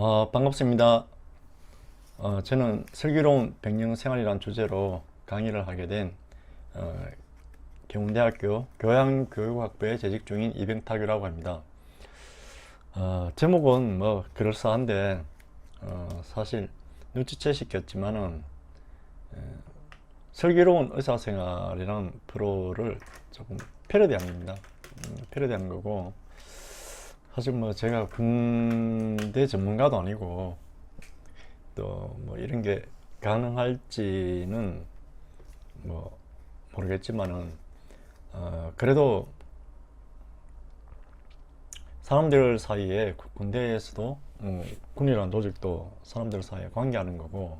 반갑습니다. 저는 슬기로운 백년생활이란 주제로 강의를 하게 된 경운대학교 교양교육학부에 재직 중인 이병탁이라고 합니다. 제목은 뭐 그럴싸한데 사실 눈치채시겠지만은 슬기로운 의사생활이라는 프로를 조금 패러디한 겁니다. 패러디한 거고, 사실 뭐 제가 군대 전문가도 아니고 또 뭐 이런 게 가능할지는 뭐 모르겠지만은 그래도 사람들 사이에 군대에서도 군이라는 조직도 사람들 사이에 관계하는 거고,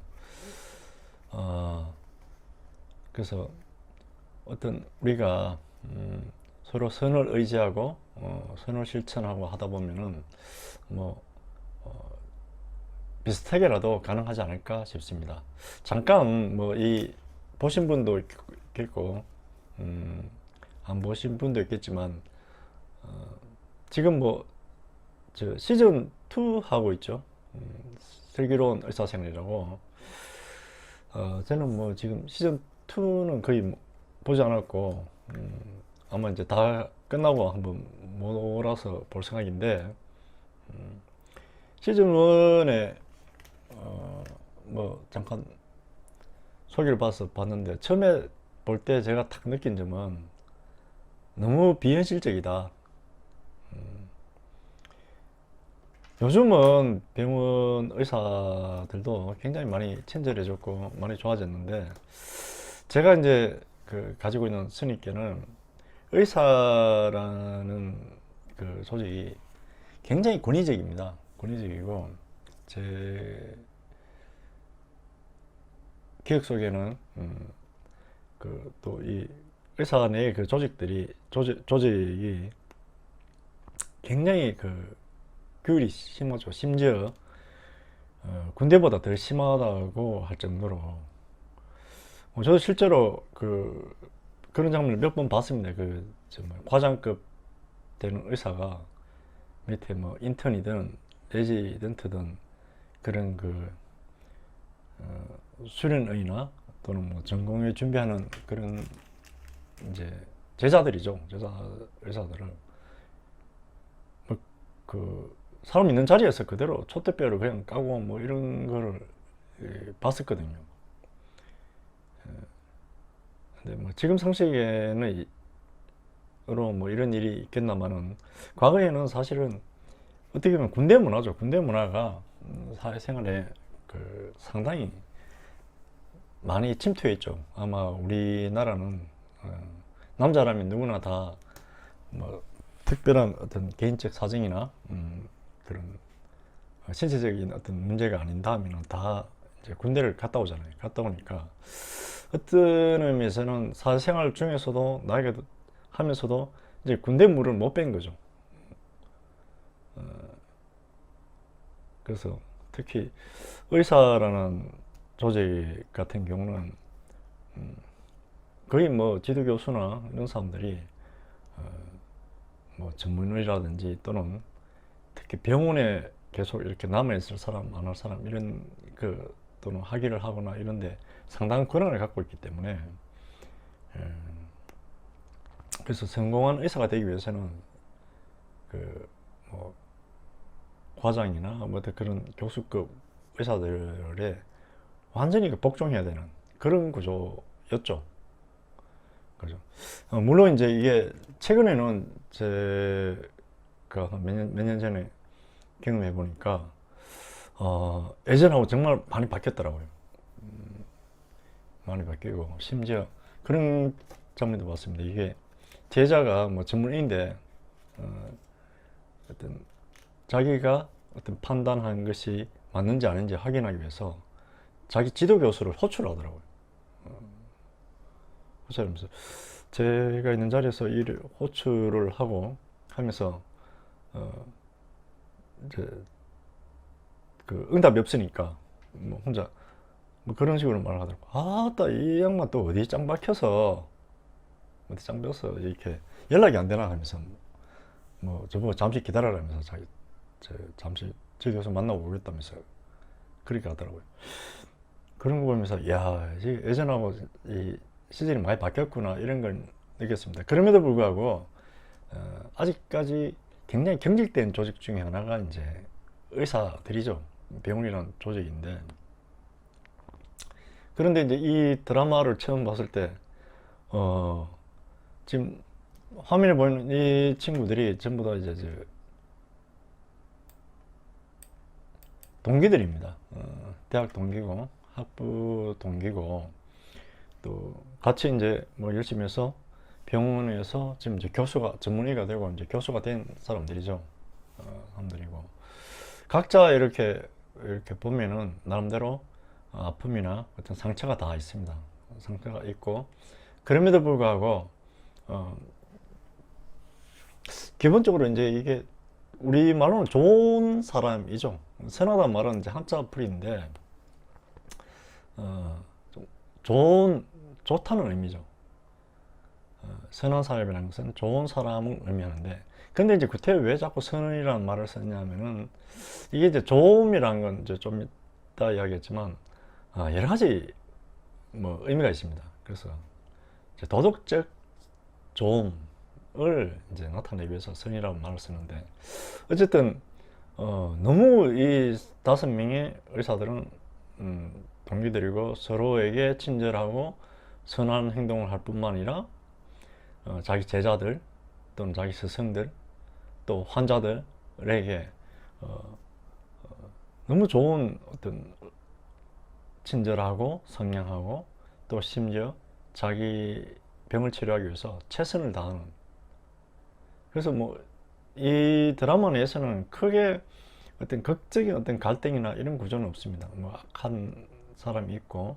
그래서 어떤 우리가 서로 선을 의지하고 선을 실천하고 하다 보면은 뭐 비슷하게라도 가능하지 않을까 싶습니다. 잠깐 뭐 이 보신 분도 있겠고 안 보신 분도 있겠지만 지금 뭐 저 시즌 2 하고 있죠. 슬기로운 의사생활이라고. 저는 뭐 지금 시즌 2는 거의 뭐 보지 않았고 아마 이제 다 끝나고 한번 몰아서 볼 생각인데, 시즌 1에 뭐 잠깐 소개를 봐서 봤는데, 처음에 볼 때 제가 딱 느낀 점은 너무 비현실적이다. 요즘은 병원 의사들도 굉장히 많이 친절해졌고 많이 좋아졌는데, 제가 이제 가지고 있는 선입견은 의사라는 그 조직이 굉장히 권위적입니다. 권위적이고, 제 기억 속에는 또 이 의사 내의 그 조직이 굉장히 규율이 심하죠. 심지어 군대보다 더 심하다고 할 정도로, 저도 실제로 그런 장면을 몇 번 봤습니다. 과장급 되는 의사가 밑에 뭐 인턴이든 레지던트든 그런 수련의나 또는 뭐 전공에 준비하는 그런 이제 제자들이죠. 제자 의사들을 뭐 사람 있는 자리에서 그대로 촛대뼈를 그냥 까고 뭐 이런 거를 봤었거든요. 근데 뭐 지금 상식에는 뭐 이런 일이 있겠나마는, 과거에는 사실은 어떻게 보면 군대 문화죠. 군대 문화가 사회생활에 상당히 많이 침투해 있죠. 아마 우리나라는 남자라면 누구나 다 뭐 특별한 어떤 개인적 사정이나 그런 신체적인 어떤 문제가 아닌다면 다 이제 군대를 갔다 오잖아요. 갔다 오니까 어떤 의미에서는 사회생활 중에서도 나이가 하면서도 이제 군대 물을 못 뺀 거죠. 그래서 특히 의사라는 조직 같은 경우는 거의 뭐 지도교수나 이런 사람들이 뭐 전문의라든지 또는 특히 병원에 계속 이렇게 남아있을 사람, 안 할 사람, 이런 또는 학위를 하거나 이런데 상당한 권한을 갖고 있기 때문에, 그래서 성공한 의사가 되기 위해서는 뭐 과장이나 뭐 그런 교수급 의사들에 완전히 복종해야 되는 그런 구조였죠. 그죠. 물론 이제 이게 최근에는 제가 몇 년 전에 경험해 보니까 예전하고 정말 많이 바뀌었더라고요. 많이 바뀌고, 심지어 그런 장면도 봤습니다. 이게 제자가 뭐 전문의인데 어떤 자기가 어떤 판단한 것이 맞는지 아닌지 확인하기 위해서 자기 지도 교수를 호출하더라고요. 호출하면서 제가 있는 자리에서 이 호출을 하고 하면서 이제 응답이 없으니까 뭐 혼자 뭐 그런 식으로 말을 하더라고. 아따, 이 양반 또 어디 짱 박혀서 이렇게 연락이 안 되나 하면서 뭐 저보고 잠시 기다려라면서 잠시 저희 교수 만나고 오겠다면서 그렇게 하더라고요. 그런 거 보면서 야, 예전하고 이 시절이 많이 바뀌었구나 이런 걸 느꼈습니다. 그럼에도 불구하고 아직까지 굉장히 경직된 조직 중에 하나가 이제 의사들이죠. 병원이라는 조직인데, 그런데 이제 이 드라마를 처음 봤을 때 지금 화면에 보이는 이 친구들이 전부 다 이제 동기들입니다. 대학 동기고 학부 동기고 또 같이 이제 뭐 열심히 해서 병원에서 지금 이제 교수가 전문의가 되고 이제 교수가 된 사람들이죠. 사람들이고 각자 이렇게 보면은 나름대로 아픔이나 어떤 상처가 다 있습니다. 상처가 있고 그럼에도 불구하고 기본적으로 이제 이게 우리 말로는 좋은 사람이죠. 선하다는 말은 이제 한자 풀이인데 좋다는 의미죠. 선한 사람이라는 것은 좋은 사람을 의미하는데, 근데 이제 구태여 왜 자꾸 선이라는 말을 썼냐면은 이게 이제 좋음이라는 건 이제 좀 이따 이야기했지만 여러 가지 뭐 의미가 있습니다. 그래서 이제 도덕적 좋음을 이제 나타내기 위해서 선이라는 말을 쓰는데, 어쨌든 너무 이 5명의 의사들은 동기들이고 서로에게 친절하고 선한 행동을 할 뿐만 아니라 자기 제자들 또는 자기 스승들 또 환자들에게 너무 좋은 어떤 친절하고 상냥하고 또 심지어 자기 병을 치료하기 위해서 최선을 다하는, 그래서 뭐 이 드라마 내에서는 크게 어떤 극적인 어떤 갈등이나 이런 구조는 없습니다. 뭐 악한 사람이 있고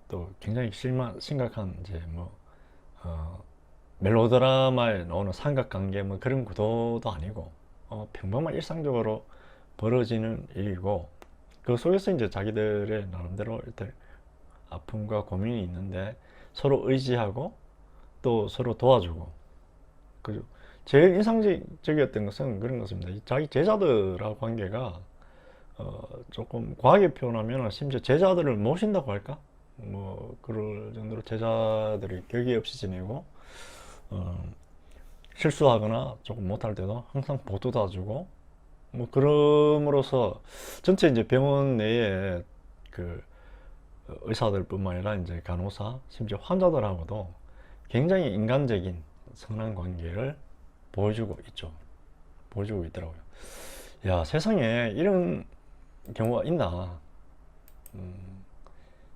또 굉장히 심각한 이제 뭐 멜로드라마에 나오는 삼각관계 뭐 그런 구도도 아니고 평범한 일상적으로 벌어지는 일이고, 그 속에서 이제 자기들의 나름대로 이렇게 아픔과 고민이 있는데 서로 의지하고 또 서로 도와주고, 그죠. 제일 인상적이었던 것은 그런 것입니다. 자기 제자들하고 관계가 조금 과하게 표현하면 심지어 제자들을 모신다고 할까? 뭐 그럴 정도로 제자들이 격이 없이 지내고 실수하거나 조금 못할 때도 항상 보도도 주고, 뭐 그럼으로써 전체 이제 병원 내에 그 의사들뿐만 아니라 이제 간호사 심지어 환자들하고도 굉장히 인간적인 선한 관계를 보여주고 있죠. 보여주고 있더라고요. 야, 세상에 이런 경우가 있나?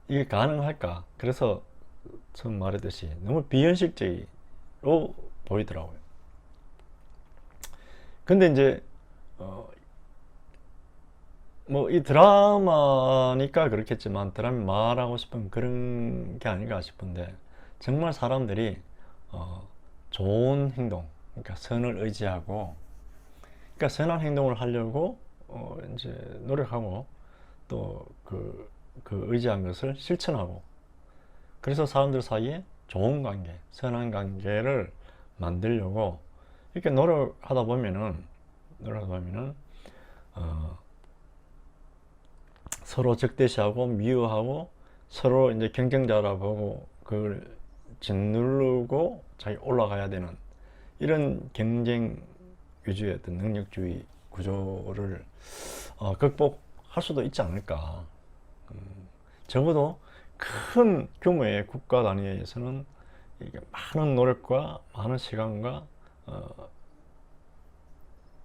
이게 가능할까? 그래서 처음 말했듯이 너무 비현실적으로 보이더라고요. 근데 이제 뭐 이 드라마니까 그렇겠지만 드라마 말하고 싶은 그런 게 아닌가 싶은데, 정말 사람들이 좋은 행동, 그러니까 선을 의지하고, 그러니까 선한 행동을 하려고 이제 노력하고 또 그 의지한 것을 실천하고, 그래서 사람들 사이에 좋은 관계, 선한 관계를 만들려고 이렇게 노력하다 보면은 서로 적대시하고 미워하고 서로 이제 경쟁자라 보고 그걸 짓누르고 자기 올라가야 되는 이런 경쟁 위주의 어떤 능력주의 구조를 극복할 수도 있지 않을까. 적어도 큰 규모의 국가 단위에서는 이게 많은 노력과 많은 시간과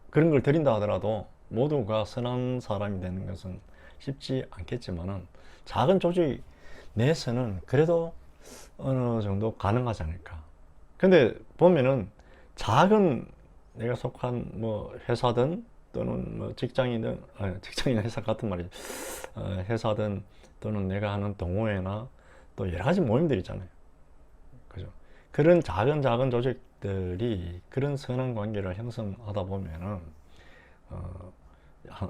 그런 걸 들인다 하더라도 모두가 선한 사람이 되는 것은 쉽지 않겠지만은 작은 조직 내에서는 그래도 어느 정도 가능하지 않을까. 근데 보면은 작은 내가 속한 뭐 회사든 또는 뭐 직장이든 직장이나 회사 같은 말이죠. 회사든 또는 내가 하는 동호회나 또 여러 가지 모임들 있잖아요. 그죠? 그런 작은 조직들이 그런 선한 관계를 형성하다 보면은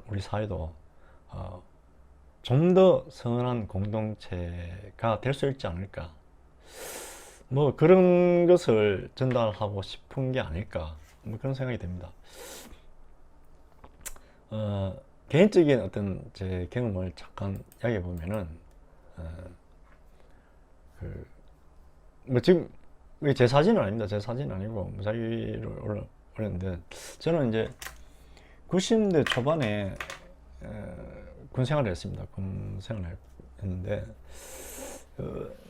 우리 사회도 좀 더 선한 공동체가 될 수 있지 않을까. 뭐 그런 것을 전달하고 싶은 게 아닐까. 뭐 그런 생각이 듭니다. 개인적인 어떤 제 경험을 잠깐 이야기해 보면은, 어, 그, 뭐 지금 이게 제 사진은 아닙니다. 제 사진은 아니고 무작위로 올렸는데, 저는 이제 90년대 초반에 군 생활을 했습니다. 군 생활을 했는데,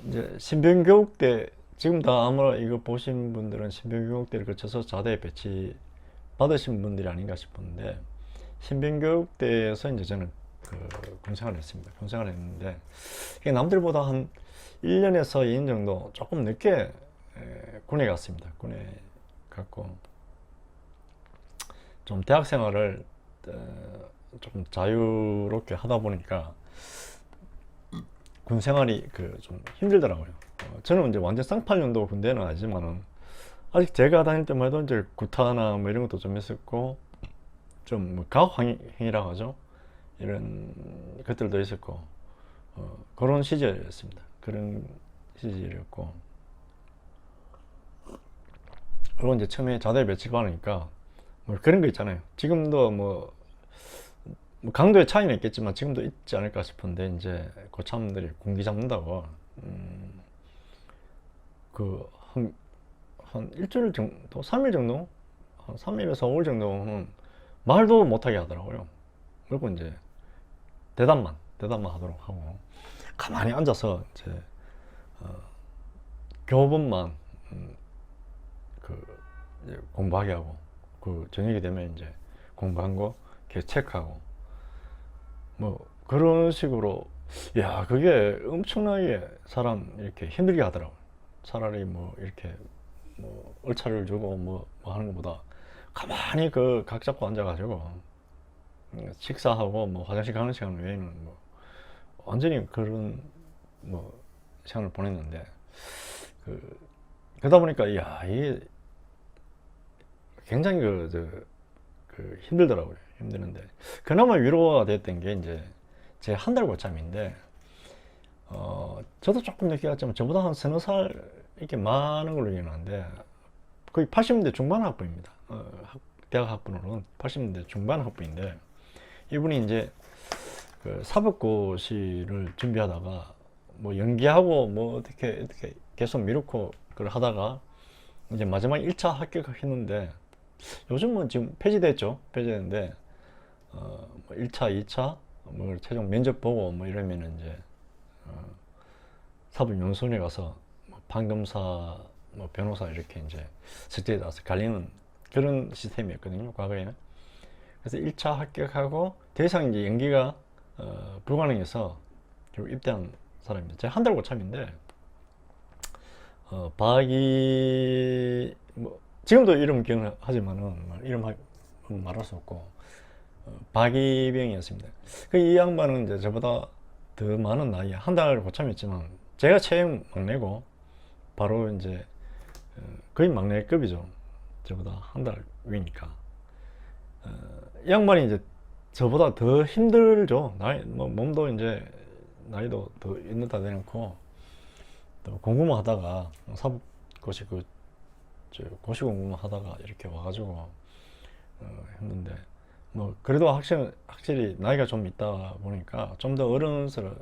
이제 신병교육 때, 지금 다 아마 이거 보신 분들은 신병교육 때를 거쳐서 자대에 배치 받으신 분들이 아닌가 싶은데, 신병교육 때에서 이제 저는 군 생활을 했습니다. 군 생활을 했는데, 이게 남들보다 한 1년에서 2년 정도 조금 늦게 군에 갔습니다. 군에 갔고, 좀 대학 생활을 조금 자유롭게 하다 보니까 군 생활이 좀 힘들더라고요. 저는 이제 완전 쌍팔년도 군대는 아니지만은 아직 제가 다닐 때만 해도 이제 구타나 뭐 이런 것도 좀 있었고, 좀 뭐 가혹 행위라고 하죠. 이런 것들도 있었고, 그런 시절이었습니다. 그런 시절이었고, 그리고 이제 처음에 자대 배치 받으니까 뭐 그런 거 있잖아요. 지금도 뭐 강도의 차이는 있겠지만 지금도 있지 않을까 싶은데, 이제 고참들이 군기 잡는다고 한 일주일 정도, 3일 정도, 한 3일에서 5일 정도는 말도 못하게 하더라고요. 그리고 이제 대답만 하도록 하고, 가만히 앉아서 이제 교본만 이제 공부하게 하고, 저녁이 되면 이제 공부한 거 이렇게 체크하고, 뭐 그런 식으로. 야, 그게 엄청나게 사람 이렇게 힘들게 하더라고요. 차라리 뭐 이렇게 뭐 얼차를 주고 뭐 하는 것보다 가만히 각 잡고 앉아가지고 식사하고 뭐 화장실 가는 시간 외에는 뭐 완전히 그런 뭐 시간을 보냈는데, 그러다 보니까 야, 이게 굉장히 힘들더라고요. 힘드는데 그나마 위로가 됐던 게 이제 제 한 달 고참인데, 저도 조금 늦게 갔지만 저보다 한 서너 살 이렇게 많은 걸로 기억하는데, 거의 80년대 중반 학부입니다. 대학 학부로는 80년대 중반 학부인데, 이분이 이제 사법고시를 준비하다가 뭐 연기하고 뭐 어떻게 계속 미루고 그걸 하다가 이제 마지막 1차 합격했는데, 요즘은 지금 폐지됐죠. 폐지됐는데, 뭐 1차, 2차 뭐 최종 면접 보고 뭐 이러면은 이제 사법연수원에 가서 뭐 판검사, 뭐 변호사 이렇게 이제 실제에 나와서 갈리는 그런 시스템이었거든요, 과거에. 그래서 1차 합격하고 더 이상 이제 연기가 불가능해서 결국 입대한 사람입니다. 제가 한 달 고참인데, 박이 뭐 지금도 이름 기억하지만은 이름 말할 수 없고, 박이병이었습니다. 이 양반은 이제 저보다 더 많은 나이에 한 달 고참이었지만, 제가 최애 막내고 바로 이제 거의 막내급이죠. 저보다 한 달 위니까. 이 양반이 이제 저보다 더 힘들죠. 몸도 이제 나이도 더 있는다 대놓고 또 공부만 하다가 사법고시 고시 공부만 하다가 이렇게 와가지고 했는데, 뭐 그래도 확실히 나이가 좀 있다 보니까 좀 더 어른스러워요.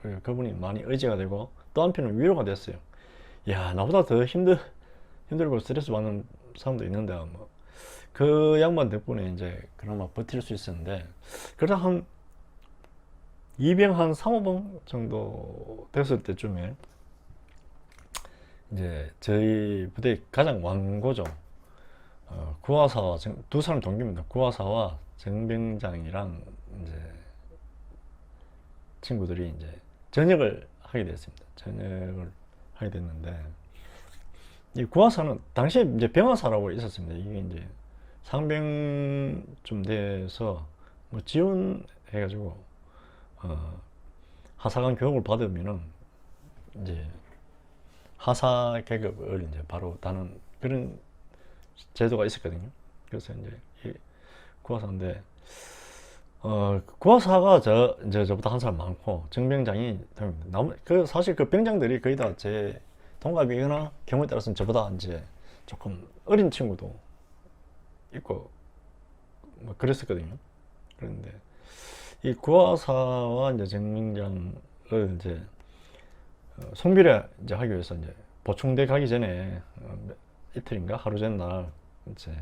그리고 그분이 많이 의지가 되고, 또 한편은 위로가 됐어요. 야, 나보다 더 힘들고 스트레스 받는 사람도 있는데, 뭐 그 양반 덕분에 이제 그나마 버틸 수 있었는데, 그러다 한 이병 한 3호봉 정도 됐을 때쯤에 이제 저희 부대 가장 완고죠. 구하사와 두 사람 동기입니다. 구하사와 정병장이랑 이제 친구들이 이제 전역을 하게 됐습니다. 전역을 하게 됐는데, 이 구하사는 당시에 이제 병하사라고 있었습니다. 이게 이제 상병 좀 돼서 뭐 지원해가지고 하사관 교육을 받으면은 이제 하사 계급을 이제 바로 다는 그런 제도가 있었거든요. 그래서 이제 구하사인데, 구하사가 이제 저보다 한 살 많고 정병장이 사실 그 병장들이 거의 다 제 동갑이거나 경우에 따라서는 저보다 이제 조금 어린 친구도 있고 뭐 그랬었거든요. 그런데 이 구하사와 이제 정명장을 이제 송별회 이제 하기 위해서 이제 보충대 가기 전에 이틀인가 하루 전날 이제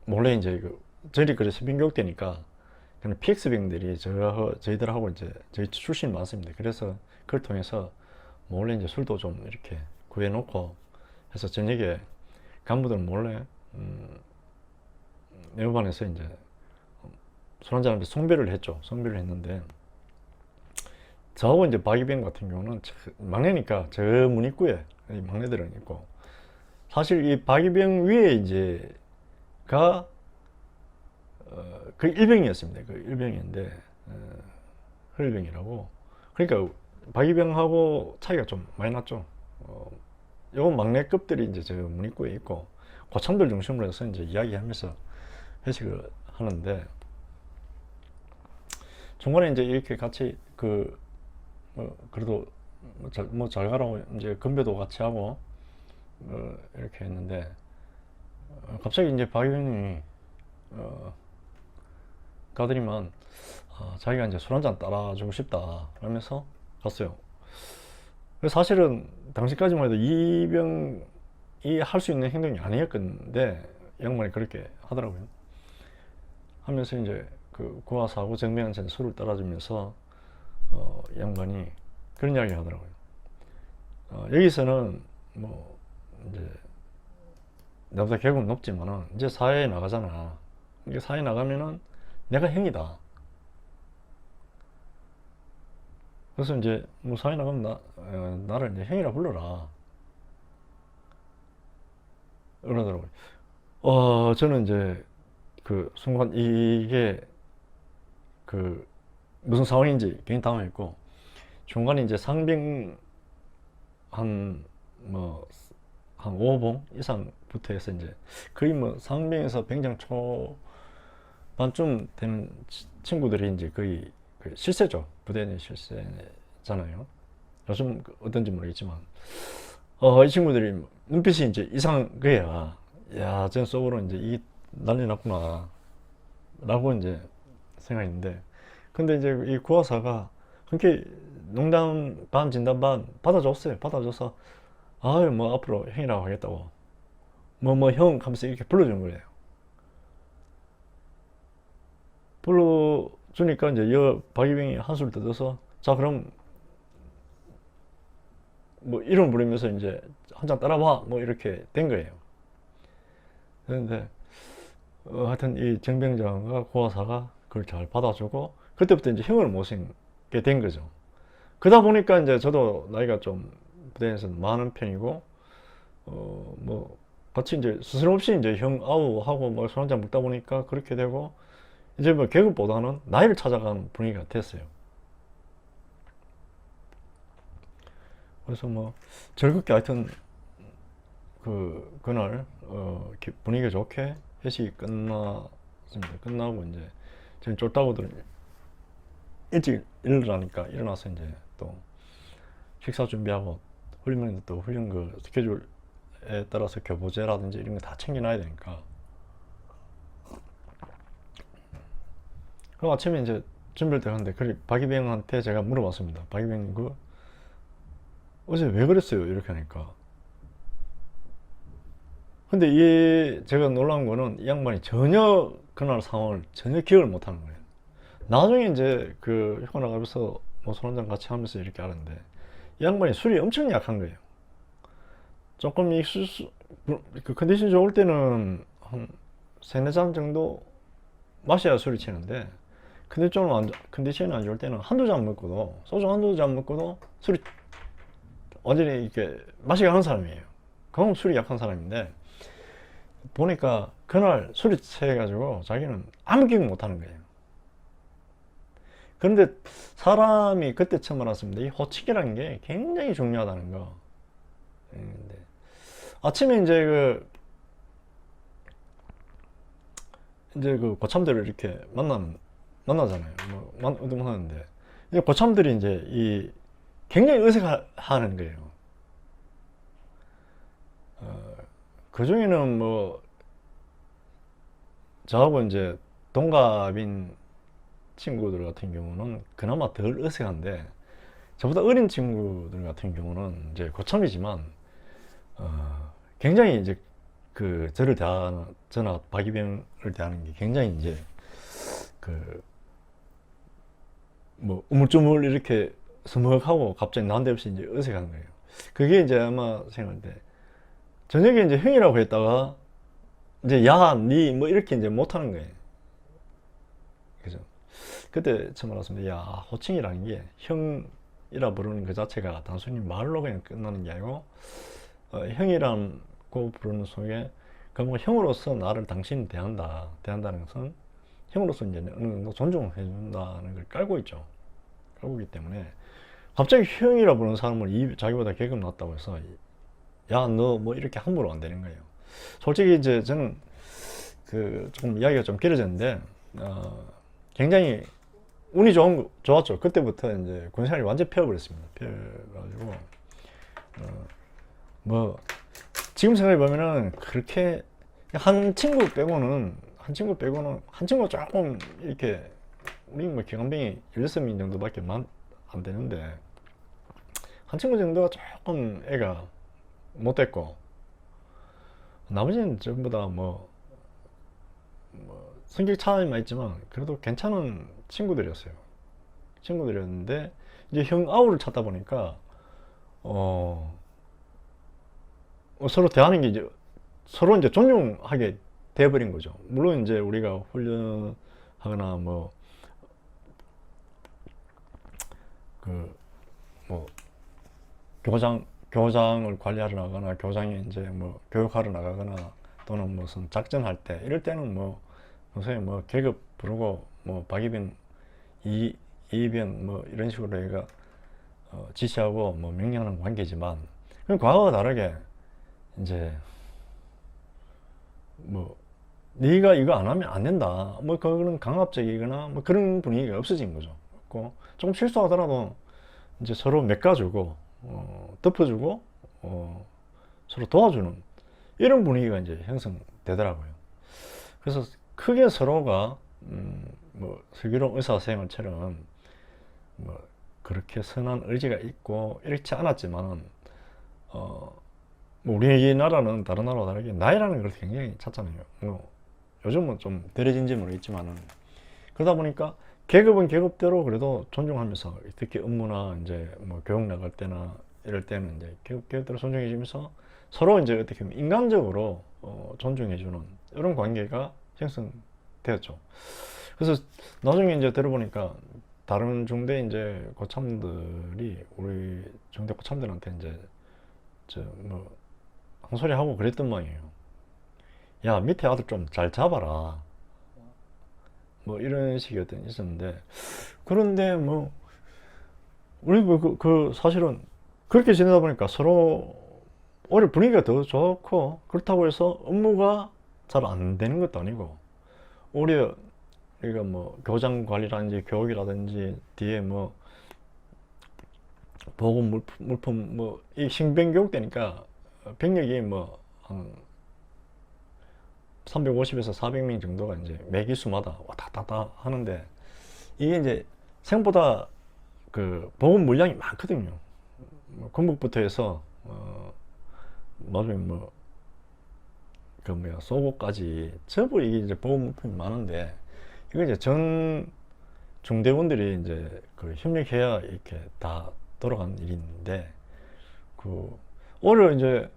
몰래 이제 저희들이 그래 새벽교육대니까 그냥 PX병들이 저희들하고 이제 저희 출신이 많습니다. 그래서 그걸 통해서 몰래 이제 술도 좀 이렇게 구해놓고 해서 저녁에 간부들 몰래 내무반에서 이제 술 한잔하면서 송별을 했죠. 송별을 했는데 저하고 이제 박이병 같은 경우는 막내니까 저 문 입구에 막내들은 있고 사실 이 박이병 위에 이제 그 일병이었습니다. 그 일병인데 혈병이라고. 그러니까 박이병하고 차이가 좀 많이 났죠. 요건 막내급들이 이제 저 문입구에 있고 고참들 중심으로 해서 이제 이야기하면서 회식을 하는데 중간에 이제 이렇게 같이 그래도 잘 가라고 이제 건배도 같이 하고 이렇게 했는데 갑자기 이제 박이병이 가더니만 자기가 이제 술 한잔 따라주고 싶다 하면서 갔어요. 사실은 당시까지만 해도 이병이 할 수 있는 행동이 아니었는데 양반이 그렇게 하더라고요. 하면서 이제 그 구하사하고 정명한테 술을 따라주면서 양반이 그런 이야기 하더라고요. 여기서는 뭐 이제 나보다 계급 높지만은 이제 사회에 나가잖아. 이게 사회에 나가면은 내가 형이다. 그래서 이제 뭐 사회 나가면 나를 이제 형이라 불러라. 그러더라고요. 저는 이제 그 순간 이게 그 무슨 상황인지 굉장히 당황했고 중간에 이제 상병 한 5봉 이상부터 해서 이제 거의 뭐 상병에서 병장 초반쯤 되는 친구들이 이제 거의 그 실세죠. 부대 내 실세잖아요. 요즘 어떤지 모르겠지만 이 친구들이 눈빛이 이제 이상한 거야. 야, 전 속으로 이제 이 난리 났구나 라고 이제 생각했는데 근데 이제 이 구하사가 그렇게 농담 반 진담 반 받아줬어요. 받아줘서 아유 뭐 앞으로 형이라고 하겠다고 뭐 형 하면서 이렇게 불러주는 거예요. 불러주니까 이제 박이병이 한술 뜯어서 자 그럼 뭐 이름 부르면서 이제 한 잔 따라와 뭐 이렇게 된 거예요. 그런데 하여튼 이 정병장과 고하사가 그걸 잘 받아주고 그때부터 이제 형을 모시게 된 거죠. 그러다 보니까 이제 저도 나이가 좀 부대에서 많은 편이고 뭐 같이 이제 스스럼없이 이제 형 아우 하고 뭐 술 한잔 먹다 보니까 그렇게 되고 이제 뭐 계급보다는 나이를 찾아가는 분위기가 됐어요. 그래서 뭐 즐겁게 하여튼 그날 분위기 좋게 회식이 끝났습니다. 끝나고 이제 지금 쫄다고들 일찍 일어나니까 일어나서 이제 또 식사 준비하고 훈련도 또 훈련 그 스케줄에 따라서 교보제라든지 이런 거 다 챙겨놔야 되니까 그럼 아침에 이제 준비를 때 하는데 그래 박이병한테 제가 물어봤습니다. 박이병 어제 왜 그랬어요? 이렇게 하니까 근데 제가 놀라운 거는 이 양반이 전혀 그날 상황을 전혀 기억을 못 하는 거예요. 나중에 이제 그 휴가 나가면서 뭐 술 한잔 같이 하면서 이렇게 하는데 이 양반이 술이 엄청 약한 거예요. 조금 그 컨디션 좋을 때는 한 세네 잔 정도 마셔야 술이 치는데 컨디션이 안 좋을 때는 한두 잔 먹고도 소주 한두 잔 먹고도 술이 완전히 이렇게 마시게 하는 사람이에요. 그건 술이 약한 사람인데 보니까 그날 술이 취해가지고 자기는 아무 기억 못 하는 거예요. 그런데 사람이 그때 처음 알았습니다. 이 호칭이라는 게 굉장히 중요하다는 거. 아침에 이제 그 고참들을 이렇게 만나잖아요. 뭐, 운동하는데. 고참들이 이제 굉장히 어색하는 거예요. 그 중에는 뭐, 저하고 이제 동갑인 친구들 같은 경우는 그나마 덜 어색한데, 저보다 어린 친구들 같은 경우는 이제 고참이지만 굉장히 이제 저를 대하는, 저나 박이병을 대하는 게 굉장히 이제 그 뭐 우물쭈물 이렇게 서먹하고 갑자기 난데없이 이제 어색한 거예요. 그게 이제 아마 생각할 때 저녁에 이제 형이라고 했다가 이제 야, 니 뭐 이렇게 이제 못하는 거예요. 그죠? 그때 처음 알았습니다. 야, 호칭이라는 게 형이라 부르는 그 자체가 단순히 말로 그냥 끝나는 게 아니고 형이라고 부르는 속에 그뭐 형으로서 나를 당신이 대한다는 것은 형으로서 이제 어느 정도 존중해 준다는 걸 깔고 있죠. 깔고 있기 때문에 갑자기 형이라 부르는 사람을 자기보다 계급 낮다고 해서 야, 너 뭐 이렇게 함부로 안 되는 거예요. 솔직히 이제 저는 조금 이야기가 좀 길어졌는데 굉장히 운이 좋았죠. 그때부터 이제 군생활이 완전 펴버렸습니다. 펴가지고 뭐 지금 생각해 보면은 그렇게 한 친구 빼고는 한 친구가 조금 이렇게 우리 뭐 기관병이 16명 정도밖에 안 되는데 한 친구 정도가 조금 애가 못됐고 나머지는 전부 다 뭐 성격 차이만 있지만 그래도 괜찮은 친구들이었는데 이제 형 아우를 찾다 보니까 서로 대하는 게 이제 서로 이제 존중하게 돼버린 거죠. 물론 이제 우리가 훈련하거나 뭐 교장을 관리하러 나가거나 교장에 이제 뭐 교육하러 나가거나 또는 무슨 작전할 때 이럴 때는 요새 계급 부르고 박이변 이변 이런 식으로 얘가 지시하고 명령하는 관계지만 그럼 과거와 다르게 이제 네가 이거 안 하면 안 된다 그런 강압적이거나 그런 분위기가 없어진 거죠. 조금 실수하더라도 이제 서로 메꿔주고 덮어주고 서로 도와주는 이런 분위기가 이제 형성되더라고요. 그래서 크게 서로가 슬기로운 의사생활처럼 그렇게 선한 의지가 있고 이렇지 않았지만은 우리나라는 다른 나라와 다르게 나이라는 걸 굉장히 잦잖아요. 요즘은 좀 덜해진지 모르겠지만은 그러다 보니까 계급은 계급대로 그래도 존중하면서 특히 업무나 이제 교육 나갈 때나 이럴 때는 이제 계급대로 존중해주면서 서로 이제 어떻게 보면 인간적으로 존중해주는 이런 관계가 형성되었죠. 그래서 나중에 이제 들어보니까 다른 중대 이제 고참들이 우리 중대 고참들한테 이제 한 소리 하고 그랬던 모양이에요. 야, 밑에 아들 좀 잘 잡아라. 이런 식이었던 있었는데 그런데 우리 사실은 그렇게 지내다 보니까 서로 오히려 분위기가 더 좋고 그렇다고 해서 업무가 잘 안 되는 것도 아니고 오히려 우리가 교장 관리라든지 교육이라든지 뒤에 보건 물품 이 신병 교육 되니까 병력이 한 350에서 400명 정도가 이제 매기수마다 왔다 갔다 하는데 이게 이제 생각보다 보건 물량이 많거든요. 건국부터 해서 나중에 소고까지 전부 이게 이제 보건 물품이 많은데 이거 이제 전 중대원들이 이제 협력해야 이렇게 다 돌아가는 일인데 오히려 이제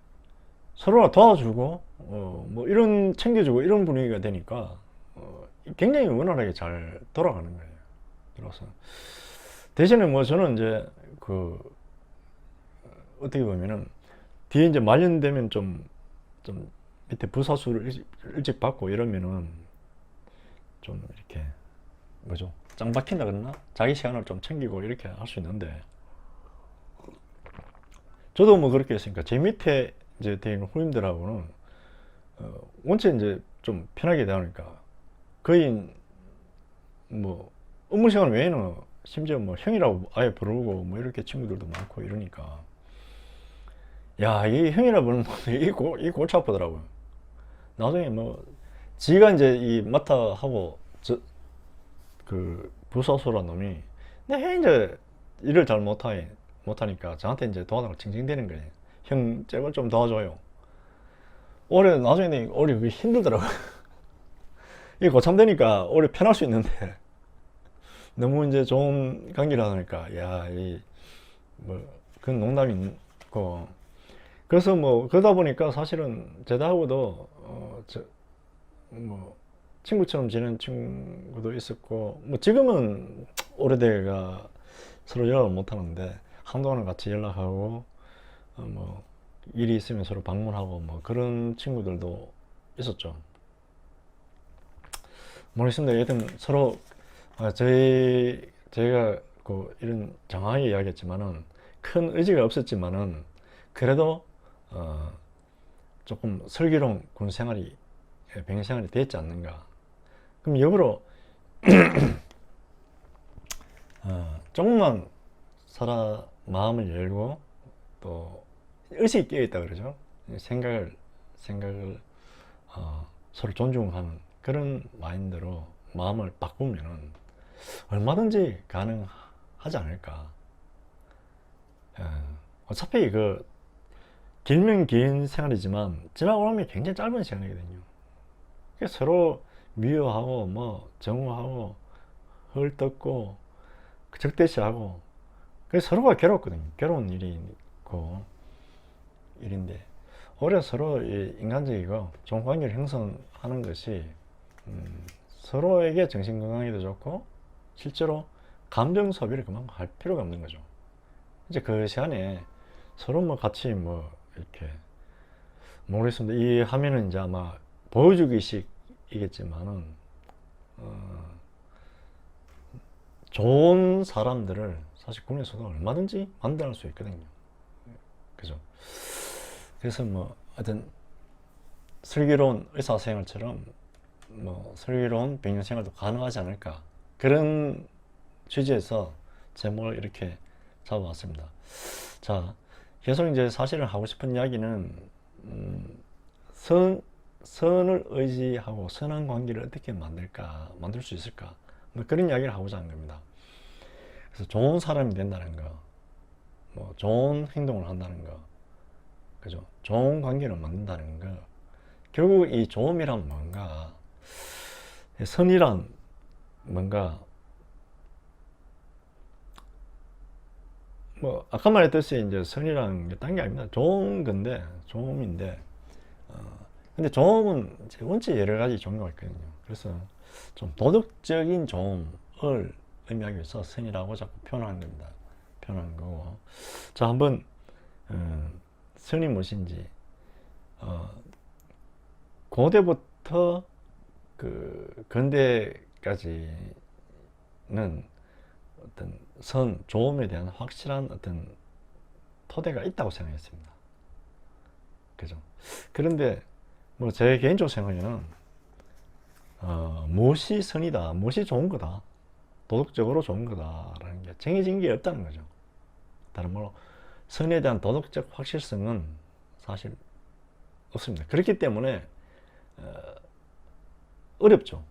서로가 도와주고 이런 챙겨주고 이런 분위기가 되니까 굉장히 원활하게 잘 돌아가는 거예요. 그래서 대신에 저는 이제 어떻게 보면은 뒤에 이제 말년되면 좀 밑에 부사수를 일찍 받고 이러면은 좀 이렇게 짱 박힌다 그러나 자기 시간을 좀 챙기고 이렇게 할 수 있는데 저도 그렇게 했으니까 제 밑에 이제 되는 후임들하고는 원체 이제 좀 편하게 대하니까 거의 업무 시간 외에는 심지어 형이라고 아예 부르고 이렇게 친구들도 많고 이러니까 야, 이 형이라 부르는 놈이 이 골치 아프더라고요. 나중에 지가 이제 이 맡아하고 그 부사수란 놈이 내 이제 일을 잘 못하니까 저한테 이제 도와달라고 징징대는 거예요. 형 제발 좀 도와줘요. 오래 나중에 오래 그게 힘들더라고요. 이게 고참되니까 오래 편할 수 있는데 너무 이제 좋은 관계를 하니까 야이 뭐 그건 농담이 있고 그래서 뭐 그러다 보니까 사실은 제다하고도 뭐 친구처럼 지내는 친구도 있었고 뭐 지금은 오래돼가 서로 연락을 못 하는데 한동안은 같이 연락하고 뭐 일이 있으면 서로 방문하고 뭐 그런 친구들도 있었죠. 모르겠습니다. 여튼 서로 제가 그 이런 장황하게 이야기했지만은 큰 의지가 없었지만은 그래도 조금 슬기로운 군 생활이 병영 생활이 됐지 않는가. 그럼 역으로 조금만 마음을 열고 또 의식이 깨어 있다 그러죠. 생각을 서로 존중하는 그런 마인드로 마음을 바꾸면은 얼마든지 가능하지 않을까. 어차피 그 길면 긴 생활이지만 지나고 나면 굉장히 짧은 시간이거든요. 서로 미워하고 뭐 정오하고 헐뜯고 적대시하고 그래서 서로가 괴롭거든요. 괴로운 일인데 오히려 서로 인간적이고 좋은 관계를 형성하는 것이 서로에게 정신 건강에도 좋고 실제로 감정 소비를 그만큼 할 필요가 없는 거죠. 이제 그 시간에 서로 뭐 같이 뭐 이렇게 모르겠습니다. 이 화면은 이제 아마 보여주기식이겠지만은 좋은 사람들을 사실 군에서도 얼마든지 만날 수 있거든요. 그죠? 그래서 뭐 하여튼 슬기로운 의사생활처럼 뭐 슬기로운 병영생활도 가능하지 않을까 그런 취지에서 제목을 이렇게 잡아왔습니다. 자, 계속 이제 사실은 하고 싶은 이야기는 선을 의지하고 선한 관계를 어떻게 만들 수 있을까 뭐 그런 이야기를 하고자 하는 겁니다. 그래서 좋은 사람이 된다는 거, 뭐 좋은 행동을 한다는 거, 그죠? 좋은 관계를 만든다는 거. 결국 이 좋음이란 뭔가, 선이란 뭔가, 뭐 아까 말했듯이 이제 선이라는 게 딴 게 아닙니다. 좋은 건데, 좋음인데, 근데 좋음은 원체 여러 가지 종류가 있거든요. 그래서 좀 도덕적인 좋음을 의미하기 위해서 선이라고 자꾸 표현하는 겁니다. 표현하는 거고. 자, 한번 선이 무엇인지 고대부터 그 근대까지는 어떤 좋음에 대한 확실한 어떤 토대가 있다고 생각했습니다. 그죠? 그런데 뭐 제 개인적 생각에는 무엇이 선이다, 무엇이 좋은 거다, 도덕적으로 좋은 거다라는 게 정해진 게 없다는 거죠. 다른 말로 선에 대한 도덕적 확실성은 사실 없습니다. 그렇기 때문에 어렵죠.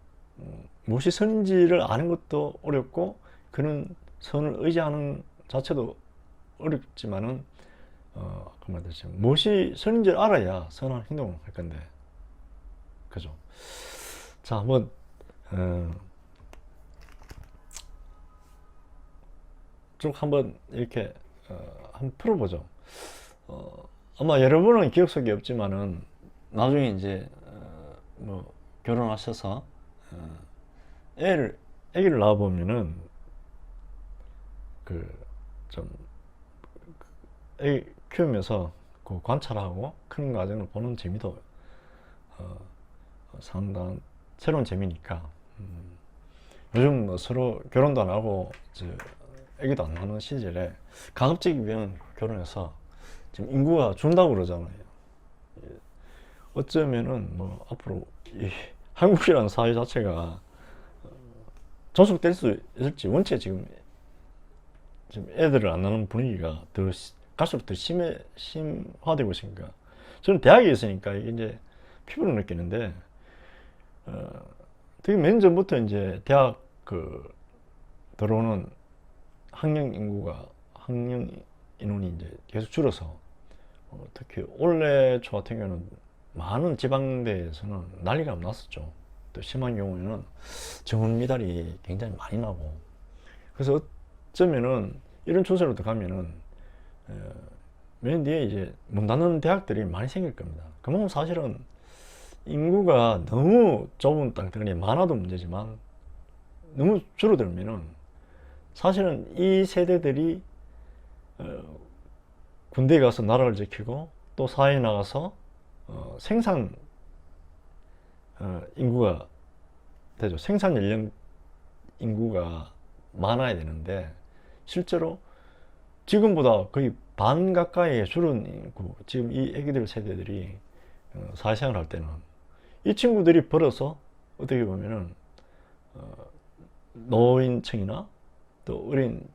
무엇이 선인지를 아는 것도 어렵고 그런 선을 의지하는 자체도 어렵지만은 그 말듯이 무엇이 선인지를 알아야 선한 행동을 할 건데, 그죠? 자, 한번 쭉 한번 이렇게 한번 풀어보죠. 아마 여러분은 기억 속에 없지만은 나중에 이제 뭐 결혼하셔서 아기를 낳아보면은 그 좀 아기 키우면서 그 관찰하고 크는 과정을 보는 재미도 상당한 새로운 재미니까 요즘 뭐 서로 결혼도 안 하고 이제 아기도 안 낳는 시절에 가급적이면 결혼해서 지금 인구가 준다고 그러잖아요. 어쩌면은 뭐 앞으로 이 한국이라는 사회 자체가 전속될 수 있을지. 원체 지금 애들을 안 낳는 분위기가 갈수록 더 심화되고 있으니까 저는 대학에 있으니까 이게 이제 피부로 느끼는데 되게 몇 년 전부터 이제 대학 들어오는 학령 인원이 이제 계속 줄어서 특히 올해 초 같은 경우는 많은 지방대에서는 난리가 났었죠. 또 심한 경우에는 정원 미달이 굉장히 많이 나고, 그래서 어쩌면은 이런 추세로 가면은 몇 년 뒤에 이제 문 닫는 대학들이 많이 생길 겁니다. 그만큼 사실은 인구가 너무 좁은 땅덩어리 많아도 문제지만 너무 줄어들면은 사실은 이 세대들이 군대에 가서 나라를 지키고 또 사회에 나가서 생산 인구가 되죠. 생산 연령 인구가 많아야 되는데 실제로 지금보다 거의 반 가까이 줄은 인구, 지금 이 애기들 세대들이 사회생활 할 때는 이 친구들이 벌어서 어떻게 보면은 노인층이나 또 어린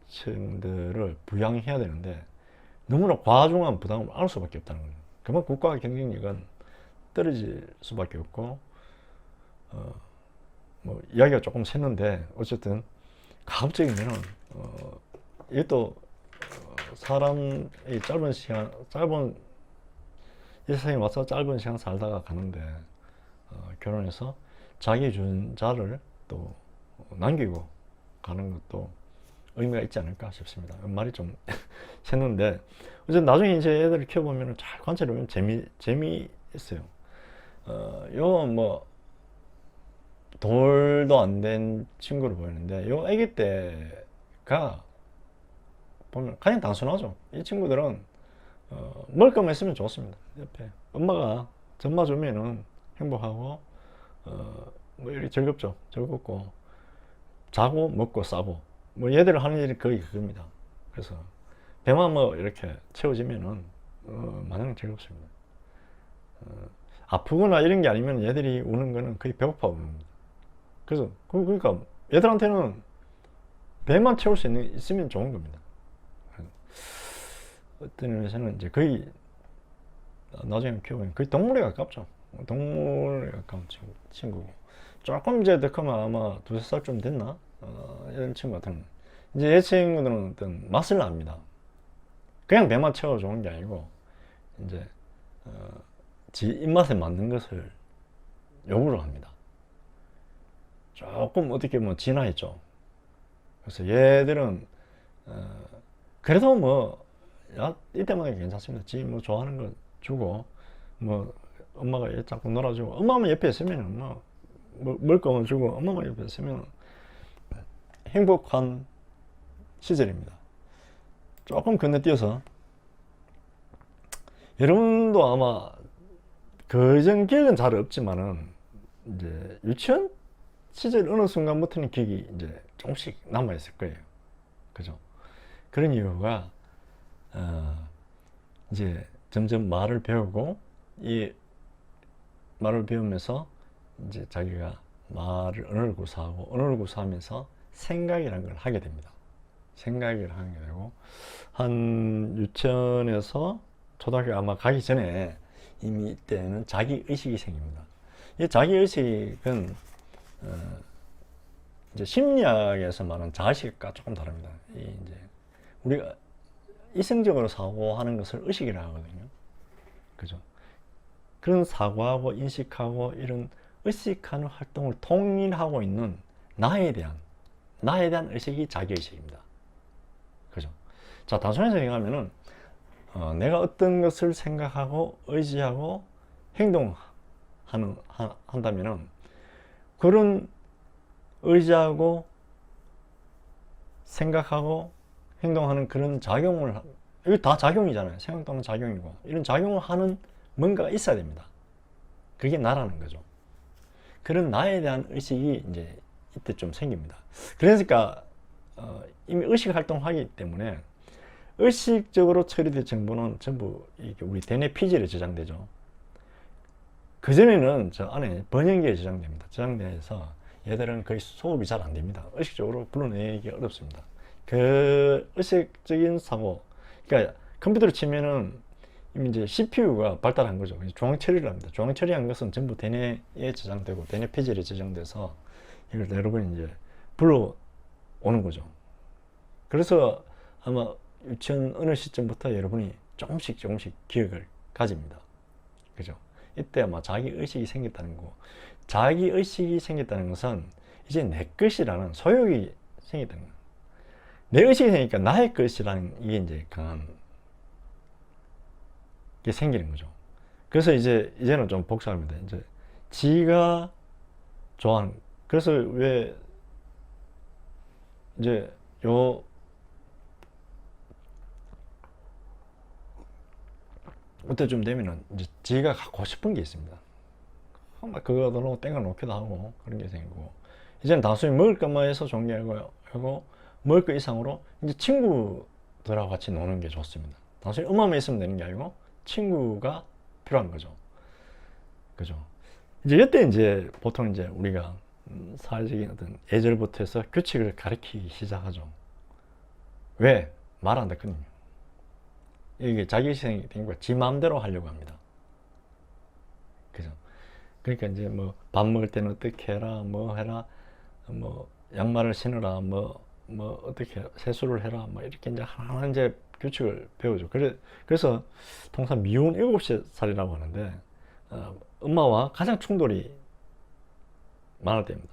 층들을 부양해야 되는데 너무나 과중한 부담을 안을 수밖에 없다는 거예요. 그만 국가 경쟁력은 떨어질 수밖에 없고, 뭐 이야기가 조금 샜는데 어쨌든 가급적이면은 이게 또 사람이 짧은 이 세상에 와서 짧은 시간 살다가 가는데 결혼해서 자기 준 자를 또 남기고 가는 것도 의미가 있지 않을까 싶습니다. 말이 좀 샜는데 어쨌든 나중에 이제 애들을 키워보면 잘 관찰해보면 재미있어요. 요 뭐 돌도 안 된 친구를 보이는데 요 아기 때가 보면 그냥 단순하죠. 이 친구들은 먹을 것만 있으면 좋습니다. 옆에 엄마가 젖마 주면은 행복하고 뭐 이렇게 즐겁고 자고 먹고 싸고 뭐 얘들 하는 일이 거의 그겁니다. 그래서 배만 뭐 이렇게 채워지면은 마냥 즐겁습니다. 아프거나 이런 게 아니면 얘들이 우는 거는 거의 배고파 우는 겁니다. 그래서 그러니까 얘들한테는 배만 채울 수 있으면 좋은 겁니다. 어떤 의미에서는 이제 거의 나중에 키워보면 거의 동물에 가깝죠. 동물에 가까운 친구고 조금 이제 더 크면 아마 두세 살쯤 됐나? 이런 친구 같은 이제 이 친구들은 어떤 맛을 압니다. 그냥 배만 채워 좋은 게 아니고 이제 지 입맛에 맞는 것을 요구를 합니다. 조금 어떻게 보면 진화했죠. 그래서 얘들은 그래도 뭐 이때만 괜찮습니다. 지 뭐 좋아하는 거 주고 뭐 엄마가 얘 자꾸 놀아주고 엄마만 옆에 있으면 뭐 먹을 거만 주고 엄마만 옆에 있으면 행복한 시절입니다. 조금 건너뛰어서 여러분도 아마 그전 기억은 잘 없지만은 이제 유치원 시절 어느 순간부터는 기억이 이제 조금씩 남아 있을 거예요. 그죠? 그런 이유가 이제 점점 말을 배우고 이 말을 배우면서 이제 자기가 언어를 구사하면서 생각이라는 걸 하게 됩니다. 생각을 하게 되고 한 유치원에서 초등학교 아마 가기 전에 이미 이때는 자기 의식이 생깁니다. 이 자기 의식은 이제 심리학에서 말하는 자의식과 조금 다릅니다. 이제 우리가 이성적으로 사고하는 것을 의식이라고 하거든요. 그죠? 그런 사고하고 인식하고 이런 의식하는 활동을 통일하고 있는 나에 대한 의식이 자기의식입니다. 그죠? 자, 단순해서 얘기하면은 내가 어떤 것을 생각하고 의지하고 한다면은 그런 의지하고 생각하고 행동하는 그런 작용을, 이거 다 작용이잖아요. 생각도 하는 작용이고, 이런 작용을 하는 뭔가가 있어야 됩니다. 그게 나라는 거죠. 그런 나에 대한 의식이 이제 이때 좀 생깁니다. 그러니까 이미 의식 활동을 하기 때문에 의식적으로 처리된 정보는 전부 우리 대뇌 피질에 저장되죠. 그전에는 저 안에 번영기에 저장됩니다. 저장돼서 얘들은 거의 소급이 잘 안 됩니다. 의식적으로 불러내기 어렵습니다. 그 의식적인 사고, 그러니까 컴퓨터로 치면은 이미 이제 CPU가 발달한 거죠. 중앙 처리를 합니다. 중앙 처리한 것은 전부 대뇌에 저장되고 대뇌 폐질에 저장돼서 이걸 여러분이 이제 불러오는 거죠. 그래서 아마 유치원 어느 시점부터 여러분이 조금씩 기억을 가집니다. 그죠? 이때 아마 자기 의식이 생겼다는 거. 자기 의식이 생겼다는 것은 이제 내 것이라는 소욕이 생겼다는 거예요. 내 의식이 생기니까 나의 것이라는 이게 이제 강한 게 생기는 거죠. 그래서 이제는 좀 복잡합니다. 이제 지가 좋아하는, 그래서 왜 이제 요 그때쯤 되면은 이제 지가 갖고 싶은 게 있습니다. 막 그거 너무 땡겨놓기도 하고 그런 게 생기고, 이제는 단순히 먹을 것만 해서 좋은 게 아니고 먹을 것 이상으로 이제 친구들하고 같이 노는 게 좋습니다. 단순히 음악만 있으면 되는 게 아니고 친구가 필요한 거죠. 그죠? 이제 이때 이제 보통 이제 우리가 사회적인 어떤 예절부터 해서 규칙을 가르치기 시작하죠. 왜? 말 안 듣거든요. 이게 자기의식이 되니까 지 마음대로 하려고 합니다. 그죠? 그러니까 이제 뭐 밥 먹을 때는 어떻게 해라, 뭐 해라, 뭐 양말을 신으라, 뭐 어떻게 세수를 해라, 뭐 이렇게 이제 하나 이제 규칙을 배우죠. 그래서 통상 미운 7살이라고 하는데 엄마와 가장 충돌이 많을 때입니다.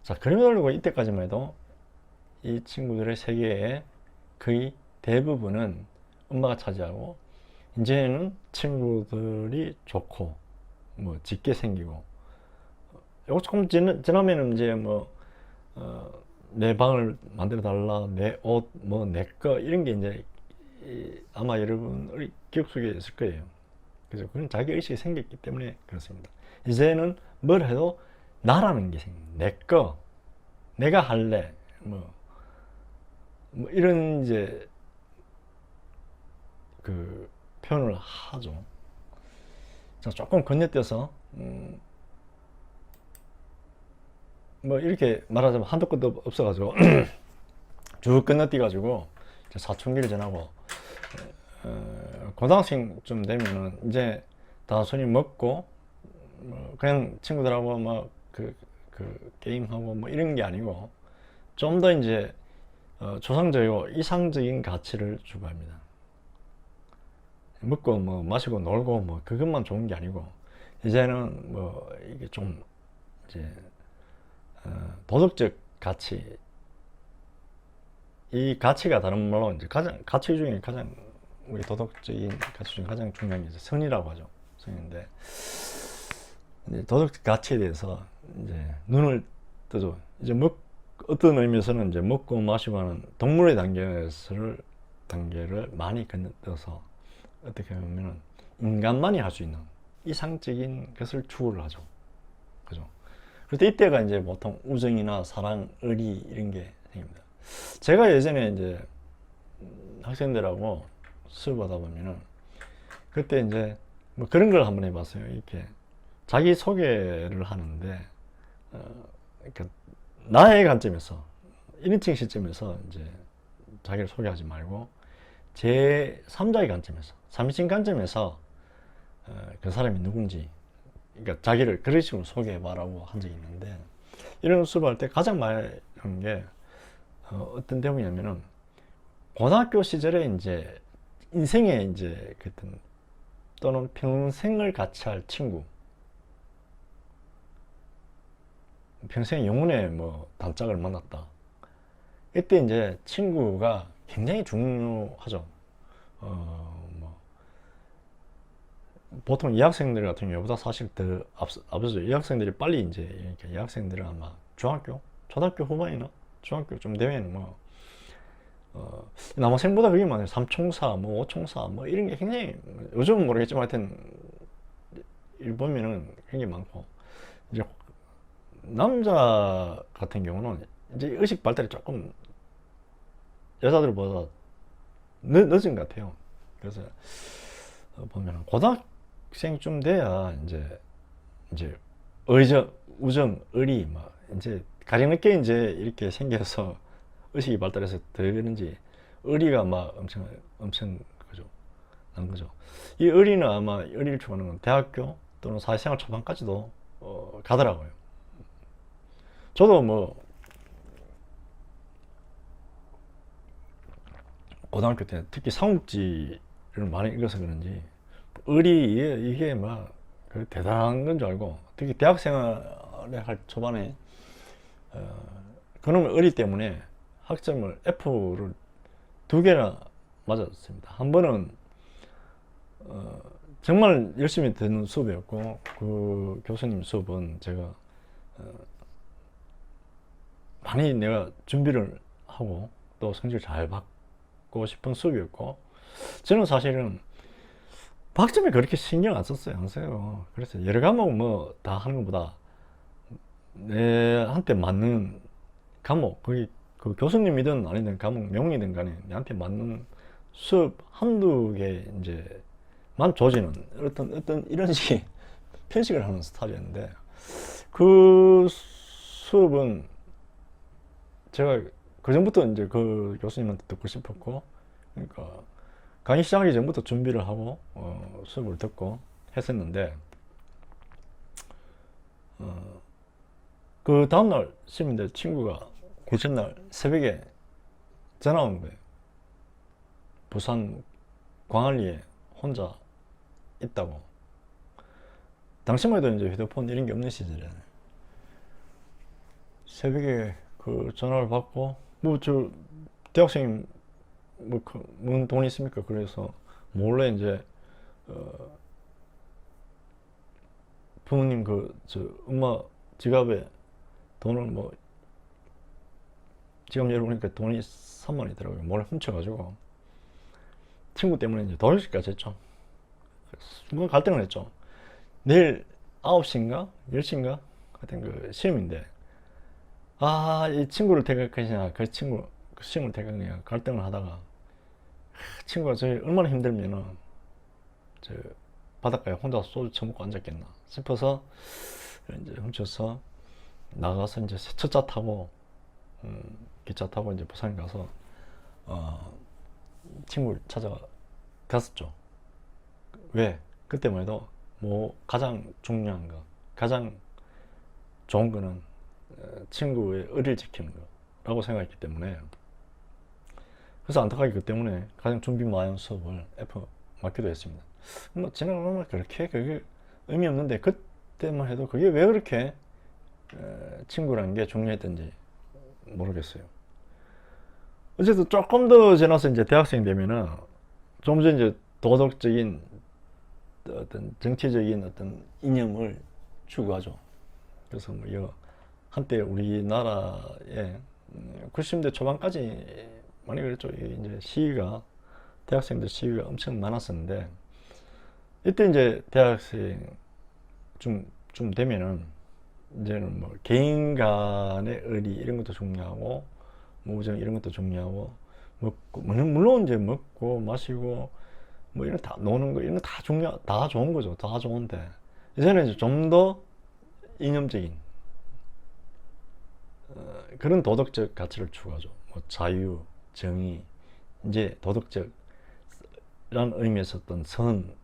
자, 그러고 이때까지만 해도 이 친구들의 세계의 거의 대부분은 엄마가 차지하고, 이제는 친구들이 좋고 뭐 짙게 생기고, 요거 조금 지나면은 이제 뭐 내 방을 만들어 달라, 내 옷, 뭐 내 거, 이런 게 이제 아마 여러분 기억 속에 있을 거예요. 그래서 그건 자기 의식이 생겼기 때문에 그렇습니다. 이제는 뭘 해도 나라는 게 생깁니다. 내 거, 내가 할래, 뭐 이런 이제 그 표현을 하죠. 자, 조금 건너뛰어서 뭐 이렇게 말하자면 한도 끝도 없어가지고 쭉 건너뛰어가지고 사춘기를 지나고 고등학생쯤 되면은 이제 단순히 먹고 그냥 친구들하고 막 그 게임하고 뭐 이런 게 아니고 좀 더 이제 조상적이고 이상적인 가치를 추구합니다. 먹고 뭐 마시고 놀고 뭐 그것만 좋은 게 아니고, 이제는 뭐 이게 좀 이제 도덕적 가치, 이 가치가 다른 말로 이제 가치 중에 가장 우리 도덕적인 가치 중에 가장 중요한 게 이제 선이라고 하죠. 선인데, 이제 도덕적 가치에 대해서 이제 눈을 뜨죠. 이제 어떤 의미에서는 이제 먹고 마시고 하는 동물의 단계를 많이 건너뛰어서 어떻게 보면 인간만이 할 수 있는 이상적인 것을 추구를 하죠. 그죠? 그럴 이때가 이제 보통 우정이나 사랑, 의리 이런 게 생깁니다. 제가 예전에 이제 학생들하고 수업하다 보면은 그때 이제 뭐 그런 걸 한번 해봤어요. 이렇게 자기 소개를 하는데 그러니까 나의 관점에서 1인칭 시점에서 이제 자기를 소개하지 말고 제 3자의 관점에서 3인칭 관점에서 그 사람이 누군지, 그러니까 자기를 그런 식으로 소개해봐라고 한 적이 있는데, 이런 수업할 때 가장 많이 하는 게 어떤 내용이냐면은 고등학교 시절에 이제 인생에 이제 어떤 또는 평생을 같이 할 친구, 평생 영혼의 뭐 단짝을 만났다. 이때 이제 친구가 굉장히 중요하죠. 뭐 보통 이학생들 같은 경우보다 사실 더 앞서죠. 이학생들이 빨리 이제 이렇게 이학생들은 아마 초등학교 후반이나 중학교 좀 되면 뭐 남학생보다 그게 많아요. 삼총사, 뭐 오총사, 뭐 이런 게 굉장히, 요즘은 모르겠지만 하여튼 일 보면은 굉장히 많고, 이제 남자 같은 경우는 이제 의식 발달이 조금 여자들보다 늦은 것 같아요. 그래서 보면 고등학생쯤 돼야 이제 우정, 의리 막 이제 가령 늦게 이제 이렇게 생겨서 의식이 발달해서 더 그런지 의리가 막 엄청 그죠. 난 거죠. 이 의리는 아마 의리를 추구하는 건 대학교 또는 사회생활 초반까지도 가더라고요. 저도 뭐 고등학교 때 특히 삼국지를 많이 읽어서 그런지 의리 이게 막 대단한 건 줄 알고, 특히 대학생활에 할 초반에 그놈의 의리 때문에 학점을 F를 2개나 맞았습니다. 한 번은 정말 열심히 듣는 수업이었고, 그 교수님 수업은 제가 많이 내가 준비를 하고 또 성적을 잘 받고 싶은 수업이었고, 저는 사실은 학점에 그렇게 신경 안 썼어요. 안 써요. 그래서 여러 과목 뭐 다 하는 것보다 내한테 맞는 과목, 거기 그 교수님이든 아니든 과목 명이든 간에 내한테 맞는 수업 한두 개 이제 만 조지는 어떤 이런 식의 편식을 하는 스타일이었는데, 그 수업은 제가 그 전부터 이제 그 교수님한테 듣고 싶었고, 그러니까 강의 시작하기 전부터 준비를 하고 수업을 듣고 했었는데, 그 다음날 시민들 친구가 그 전날 새벽에 전화 온 거예요. 부산 광안리에 혼자 있다고. 당시만 해도 이제 휴대폰 이런 게 없는 시절이잖아요. 새벽에 그 전화를 받고, 뭐 저 대학생 뭔 돈이 있습니까? 그래서 몰래 이제 부모님 저 엄마 지갑에 돈을 뭐 지갑 열어보니까 돈이 3만 원이더라고요. 몰래 훔쳐가지고 친구 때문에 이제 도둑질까지 했죠. 순간 갈등을 했죠. 내일 9시인가 10시인가 하여튼 그 시험인데, 이 친구를 택할것이냐 그 시험을 택할거냐 갈등을 하다가, 친구가 저희 얼마나 힘들면은 저 바닷가에 혼자 소주 처먹고 앉았겠나 싶어서 이제 훔쳐서 나가서 이제 첫차 타고 기차 타고 이제 부산 가서 친구를 찾아갔었죠. 왜? 그때만 해도 뭐 가장 중요한 거, 가장 좋은 거는 친구의 의리를 지키는 거라고 생각했기 때문에, 그래서 안타깝게 그 때문에 가장 준비 많은 수업을 F 맡기도 했습니다. 뭐 지나가면 그렇게 그게 의미 없는데, 그때만 해도 그게 왜 그렇게 친구라는 게 중요했던지 모르겠어요. 어쨌든 조금 더 지나서 이제 대학생 되면은 좀 더 이제 도덕적인 어떤 정치적인 어떤 이념을 추구하죠. 그래서 뭐 이거 한때 우리나라에 90년대 초반까지 많이 그랬죠. 이제 시위가, 대학생들 시위가 엄청 많았었는데, 이때 이제 대학생 좀 되면은 이제는 뭐 개인 간의 의리 이런 것도 중요하고, 뭐 우정 이런 것도 중요하고, 물론 이제 먹고 마시고 뭐 이런 다 노는 거 이런 거 다 좋은 거죠. 다 좋은데, 이제는 이제 좀 더 이념적인 그런 도덕적 가치를 추구하죠. 뭐 자유, 정의, 이제 도덕적이란 의미에서 어떤 선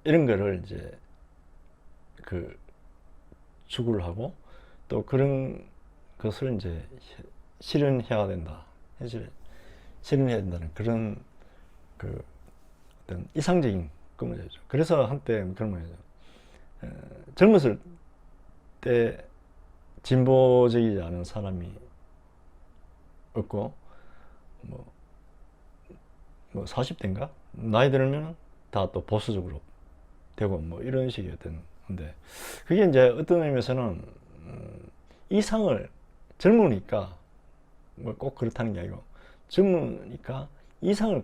이런 거를 이제 그 추구를 하고, 또 그런 것을 이제 실현해야 된다. 실현해야 된다는 그런 그 어떤 이상적인 꿈을 해죠. 그래서 한때 그런 말이죠. 젊었을 때 진보적이지 않은 사람이 없고, 뭐 40대인가? 나이 들면 다 또 보수적으로 되고 뭐 이런 식이었던 건데, 그게 이제 어떤 의미에서는 이상을, 젊으니까 뭐 꼭 그렇다는 게 아니고, 젊으니까 이상을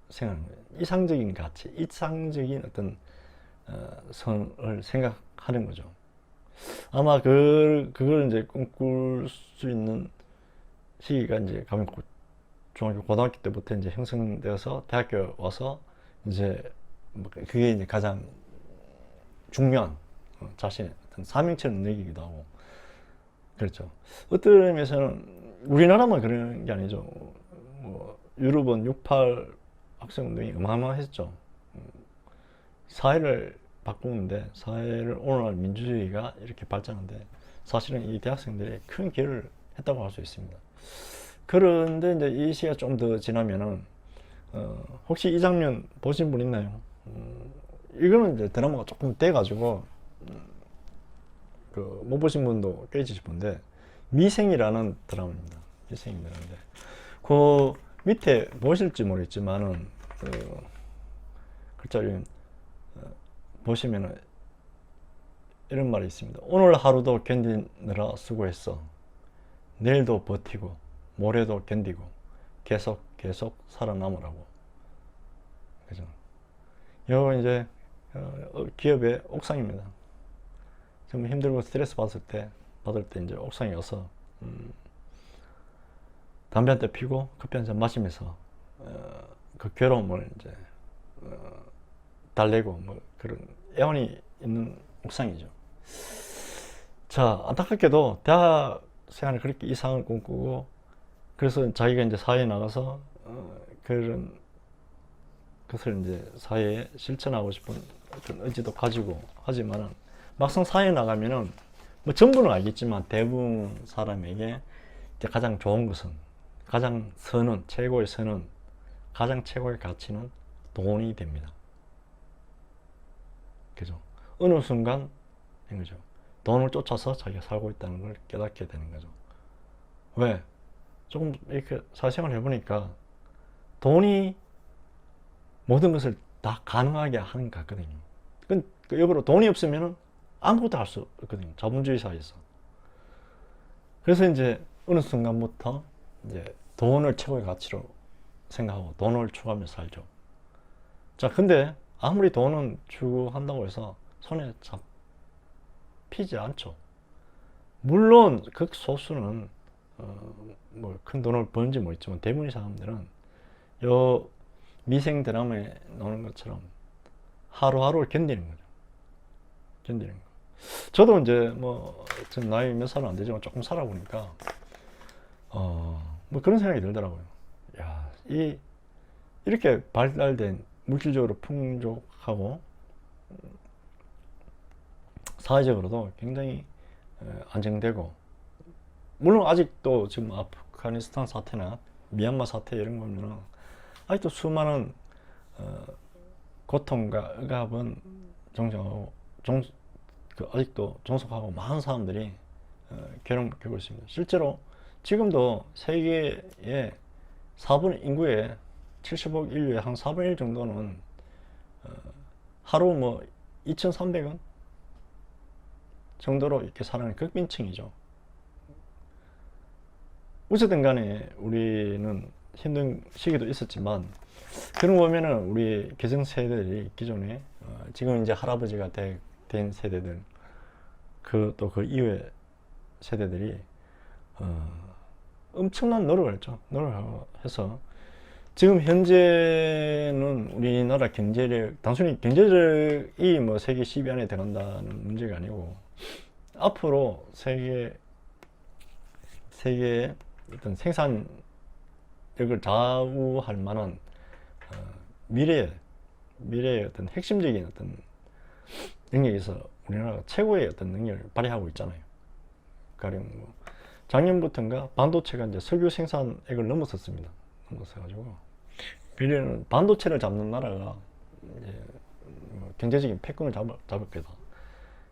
생각하는 거예요. 이상적인 가치, 이상적인 어떤 선을 생각하는 거죠. 아마 그걸 이제 꿈꿀 수 있는 시기가 이제 가면 중학교, 고등학교 때부터 이제 형성되어서 대학교 와서 이제 그게 이제 가장 중요한 자신의 어떤 사명처럼 느끼기도 하고 그렇죠. 어떤 의미에서는 우리나라만 그런 게 아니죠. 뭐 유럽은 68 학생 운동이 어마어마했죠. 사회를 바꾸는데, 사회를 오늘날 민주주의가 이렇게 발전하는데 사실은 이 대학생들이 큰 기여를 했다고 할 수 있습니다. 그런데 이제 이 시가 좀 더 지나면은 혹시 이 장면 보신 분 있나요? 이거는 이제 드라마가 조금 돼가지고 못 보신 분도 꽤 있으실 건데, 미생이라는 드라마입니다. 미생이라는데 그 밑에 보실지 모르겠지만은 글자를 보시면은 이런 말이 있습니다. 오늘 하루도 견디느라 수고했어. 내일도 버티고 모레도 견디고 계속 살아남으라고. 그죠? 이거 이제 기업의 옥상입니다. 정말 힘들고 스트레스 받을 때 이제 옥상에 와서 담배 한 대 피고 커피 한 잔 마시면서 그 괴로움을 이제 달래고 뭐 그런 애환이 있는 옥상이죠. 자, 안타깝게도 대학 생활을 그렇게 이상을 꿈꾸고, 그래서 자기가 이제 사회에 나가서 그런 것을 이제 사회에 실천하고 싶은 어떤 의지도 가지고 하지만은, 막상 사회에 나가면은 뭐 전부는 알겠지만 대부분 사람에게 이제 가장 좋은 것은, 가장 선은, 최고의 선은, 가장 최고의 가치는 돈이 됩니다. 그죠? 어느 순간 된 거죠. 돈을 쫓아서 자기가 살고 있다는 걸 깨닫게 되는 거죠. 왜? 조금 이렇게 사회생활을 해보니까 돈이 모든 것을 다 가능하게 하는 것 같거든요. 역으로 돈이 없으면 아무것도 할 수 없거든요. 자본주의 사회에서. 그래서 이제 어느 순간부터 이제 돈을 최고의 가치로 생각하고 돈을 추구하며 살죠. 자, 근데 아무리 돈은 추구한다고 해서 손에 잡히지 않죠. 물론 극소수는 뭐 큰 돈을 버는지 모르겠지만 대부분의 사람들은 요 미생 드라마에 나오는 것처럼 하루하루를 견디는 거죠. 견디는 거. 저도 이제 전 나이 몇 살은 안 되지만 조금 살아보니까 뭐 그런 생각이 들더라고요. 야, 이렇게 발달된, 물질적으로 풍족하고 사회적으로도 굉장히 안정되고, 물론 아직도 지금 아프가니스탄 사태나 미얀마 사태 이런 거 보면은 아직도 수많은 고통과 억압은 정정하고 아직도 종속하고 많은 사람들이 괴로움을 겪고 있습니다. 실제로 지금도 세계의 4분 인구의 70억 인류의 한 4분의 1 정도는 하루 2,300원 정도로 이렇게 사는 극빈층이죠. 어쨌든 간에 우리는 힘든 시기도 있었지만, 그런 거 보면은 우리 계층세대들이 기존에 지금 이제 할아버지가 된 세대들, 또 그 이후의 세대들이 엄청난 노력을 했죠. 노력을 해서 지금 현재는 우리나라 경제력, 단순히 경제력이 세계 10위 안에 들어간다는 문제가 아니고, 앞으로 세계의 어떤 생산력을 좌우할 만한 미래의 어떤 핵심적인 어떤 영역에서 우리나라가 최고의 어떤 능력을 발휘하고 있잖아요. 가령 작년부터인가 반도체가 이제 석유 생산액을 넘어섰습니다. 넘어서가지고 미래는 반도체를 잡는 나라가 이제 경제적인 패권을 잡을 거다.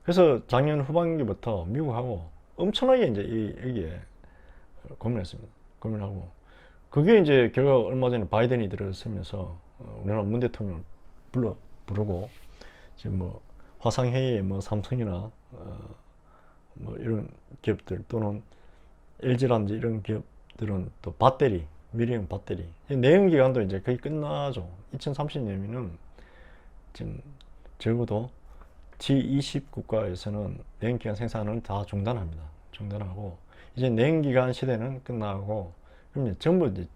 그래서 작년 후반기부터 미국하고 엄청나게 이제 여기에 고민했습니다. 고민하고, 그게 이제 결과 얼마 전에 바이든이 들어서면서 우리나라 문 대통령을 부르고 지금 화상회의에 삼성이나 이런 기업들, 또는 LG라든지 이런 기업들은 또 미래형 배터리 내연 기관도 이제 거의 끝나죠. 2030년이면 지금 적어도 G20 국가에서는 내연 기관 생산을 다 중단합니다. 중단하고 이제 내연 기관 시대는 끝나고, 그럼 이제 전부 이제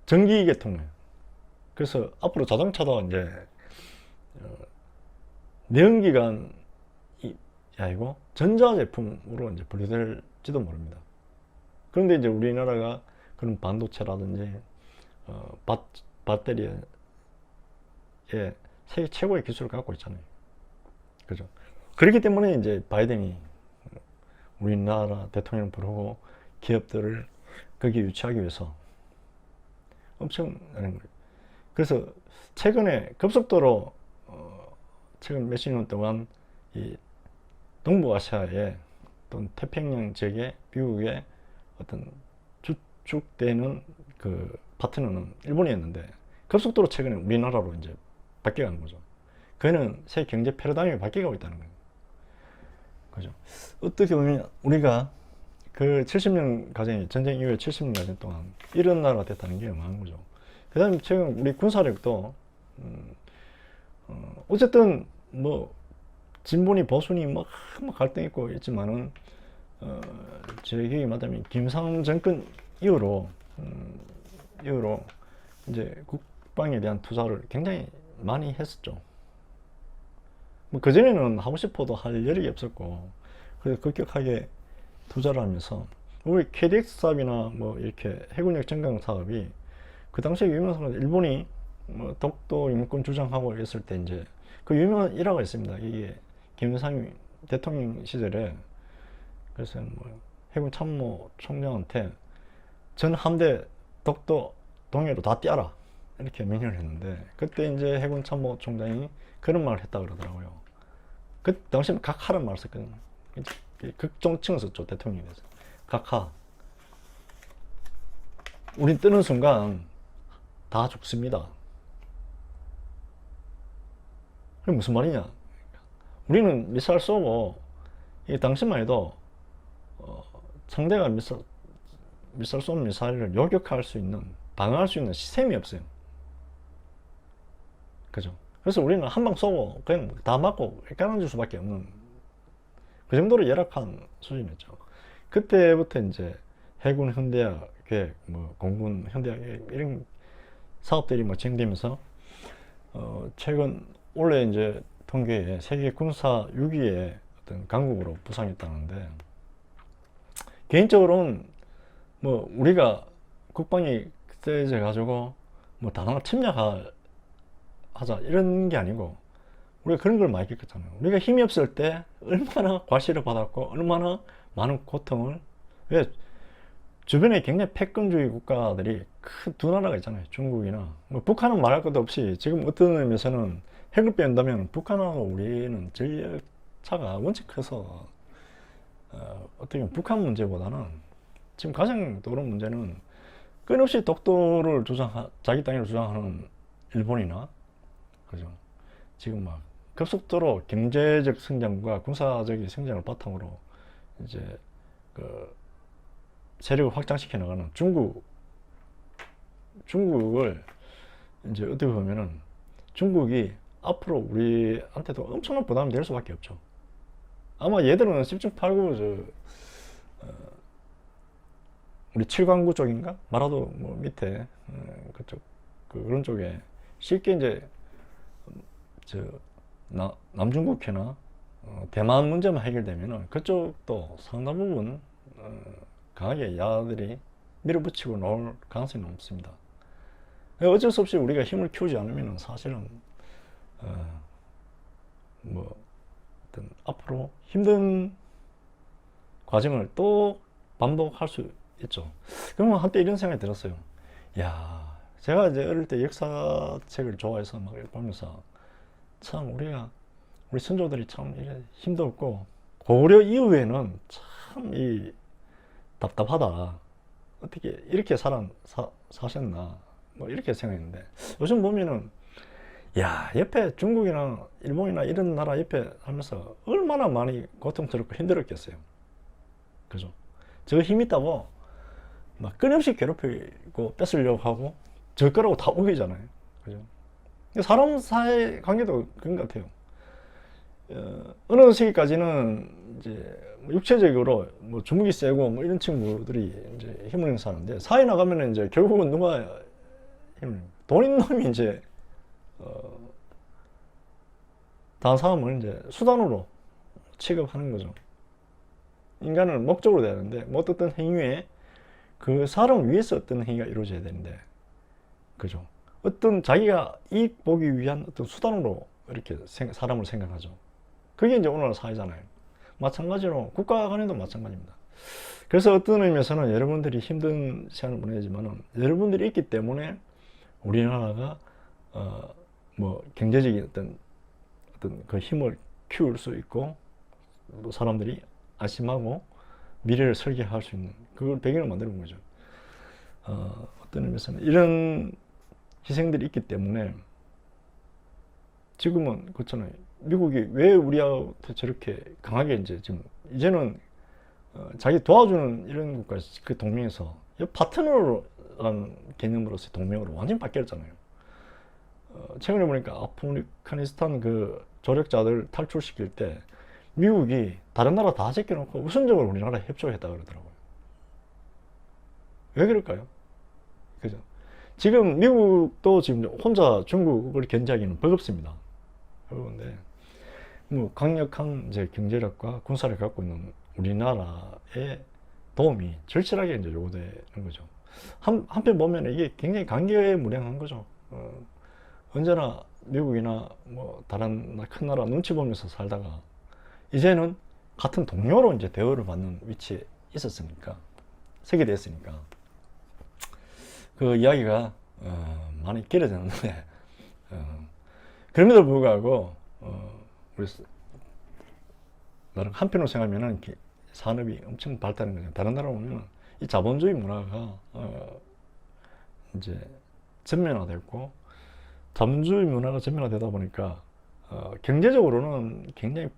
전기 계통이에요. 그래서 앞으로 자동차도 이제 내연 기관이 아니고 전자제품으로 이제 분류될지도 모릅니다. 그런데 이제 우리나라가 그런 반도체라든지 배터리에 세계 최고의 기술을 갖고 있잖아요. 그죠? 그렇기 때문에 이제 바이든이 우리나라 대통령 부르고 기업들을 거기에 유치하기 위해서 엄청 하는 거예요. 그래서 최근에 급속도로 최근 몇십 년 동안 이 동북아시아에 또는 태평양 지역에 미국의 어떤 주축되는 그 파트너는 일본이었는데 급속도로 최근에 우리나라로 이제 바뀌어가는 거죠. 그거는 세계 경제 패러다임이 바뀌고 있다는 거예요. 그죠? 어떻게 보면 우리가 그 70년 과정, 전쟁 이후에 70년 과정 동안 이런 나라가 됐다는 게 어마어마한 거죠. 그 다음에 최근 우리 군사력도, 어쨌든 뭐, 진보니 보수니 뭐 갈등 있고 있지만은, 제 기억이 맞다면 김상 정권 이후로, 이제 국방에 대한 투자를 굉장히 많이 했었죠. 뭐 그전에는 하고 싶어도 할 여력이 없었고, 그래서 급격하게 투자를 하면서, 우리 KDX 사업이나 뭐 이렇게 해군력 전강 사업이 그 당시에 유명한 일본이 뭐 독도 영권 주장하고 있을 때 이제 그 유명한 일화가 있습니다. 이게 김일성 대통령 시절에 그래서 뭐 해군 참모 총장한테 전 함대 독도 동해로 다 띄어라 이렇게 명령을 했는데 그때 이제 해군 참모 총장이 그런 말을 했다 그러더라고요. 그 당시에 각하란 말을 썼거든요. 극존칭을 썼죠, 대통령에 대해서. 각하. 우린 뜨는 순간 다 죽습니다. 그게 무슨 말이냐? 우리는 미사일 쏘고, 당시만 해도, 상대가 미사일 쏘는 미사일을 요격할 수 있는, 방어할 수 있는 시스템이 없어요. 그죠? 그래서 우리는 한 방 쏘고, 그냥 다 맞고, 깔아줄 수밖에 없는, 그 정도로 열악한 수준이었죠. 그때부터 이제 해군 현대화 계획, 뭐 공군 현대화 계획, 이런 사업들이 뭐 진행되면서 최근 올해 이제 통계에 세계 군사 6위의 어떤 강국으로 부상했다는데 개인적으로는 뭐 우리가 국방이 세져 가지고 뭐 단호한 침략하자 이런 게 아니고 우리가 그런 걸 많이 겪었잖아요. 우리가 힘이 없을 때 얼마나 과시를 받았고 얼마나 많은 고통을 왜 주변에 굉장히 패권주의 국가들이 큰 두 나라가 있잖아요. 중국이나 뭐 북한은 말할 것도 없이 지금 어떤 의미에서는 핵을 뺀다면 북한하고 우리는 전력차가 원체 커서 어떻게 보면 북한 문제보다는 지금 가장 떠오르는 문제는 끊임없이 독도를 자기 땅을 주장하는 일본이나 그죠? 지금 막 급속도로 경제적 성장과 군사적인 성장을 바탕으로 이제 그 세력을 확장시켜 나가는 중국을 이제 어떻게 보면은 중국이 앞으로 우리한테도 엄청난 부담이 될 수밖에 없죠. 아마 얘들은 10중8구 우리 칠광구 쪽인가? 마라도 뭐 밑에 그쪽 그런 쪽에 쉽게 이제 남중국해나 대만 문제만 해결되면은 그쪽도 상당 부분 강하게 야들이 밀어붙이고 나올 가능성이 높습니다. 어쩔 수 없이 우리가 힘을 키우지 않으면 사실은 뭐 어떤 앞으로 힘든 과정을 또 반복할 수 있죠. 그러면 한때 이런 생각이 들었어요. 야, 제가 이제 어릴 때 역사책을 좋아해서 막 보면서 참 우리 선조들이 참 힘도 없고 고려 이후에는 참 답답하다. 어떻게 이렇게 사셨나. 뭐 이렇게 생각했는데 요즘 보면은 야 옆에 중국이나 일본이나 이런 나라 옆에 하면서 얼마나 많이 고통스럽고 힘들었겠어요. 그죠? 저 힘 있다고 막 끊임없이 괴롭히고 뺏으려고 하고 저 거라고 다 우기잖아요. 그죠? 사람 사이 관계도 그런 것 같아요. 어느 시기까지는 이제 육체적으로 뭐 주먹이 세고 뭐 이런 친구들이 이제 힘을 행사하는데 사회 나가면은 이제 결국은 누가 돈 있는 놈이 이제 다른 사람을 이제 수단으로 취급하는 거죠. 인간은 목적으로 돼야 되는데 뭐 어떤 행위에 그 사람을 위해서 어떤 행위가 이루어져야 되는데 그죠? 어떤 자기가 이익 보기 위한 어떤 수단으로 이렇게 사람을 생각하죠. 그게 이제 오늘날 사회잖아요. 마찬가지로 국가 간에도 마찬가지입니다. 그래서 어떤 의미에서는 여러분들이 힘든 시간을 보내지만은 여러분들이 있기 때문에 우리나라가 뭐 경제적인 어떤 그 힘을 키울 수 있고 또 사람들이 안심하고 미래를 설계할 수 있는 그걸 배경을 만드는 거죠. 어떤 의미에서는 이런 희생들이 있기 때문에 지금은 그렇잖아요. 미국이 왜 우리한테 저렇게 강하게 지금 이제는 자기 도와주는 이런 국가 그 동맹에서 파트너라는 개념으로서의 동맹으로 완전히 바뀌었잖아요. 최근에 보니까 아프가니스탄 그 조력자들 탈출시킬 때 미국이 다른 나라 다 제껴놓고 우선적으로 우리나라에 협조했다 그러더라고요. 왜 그럴까요? 그죠? 지금 미국도 지금 혼자 중국을 견제하기는 버겁습니다. 버거운데 뭐 강력한 이제 경제력과 군사를 갖고 있는 우리나라의 도움이 절실하게 이제 요구되는 거죠. 한편 보면 이게 굉장히 관계무량한 거죠. 언제나 미국이나 뭐 다른 큰 나라 눈치 보면서 살다가 이제는 같은 동료로 이제 대우를 받는 위치에 있었으니까 서게 됐으니까 그 이야기가 많이 길어졌는데 그럼에도 불구하고 우리 나름 한편으로 생각하면은 산업이 엄청 발달한 거죠. 다른 나라 보면 이 자본주의 문화가 이제 전면화됐고 자본주의 문화가 전면화되다 보니까 경제적으로는 굉장히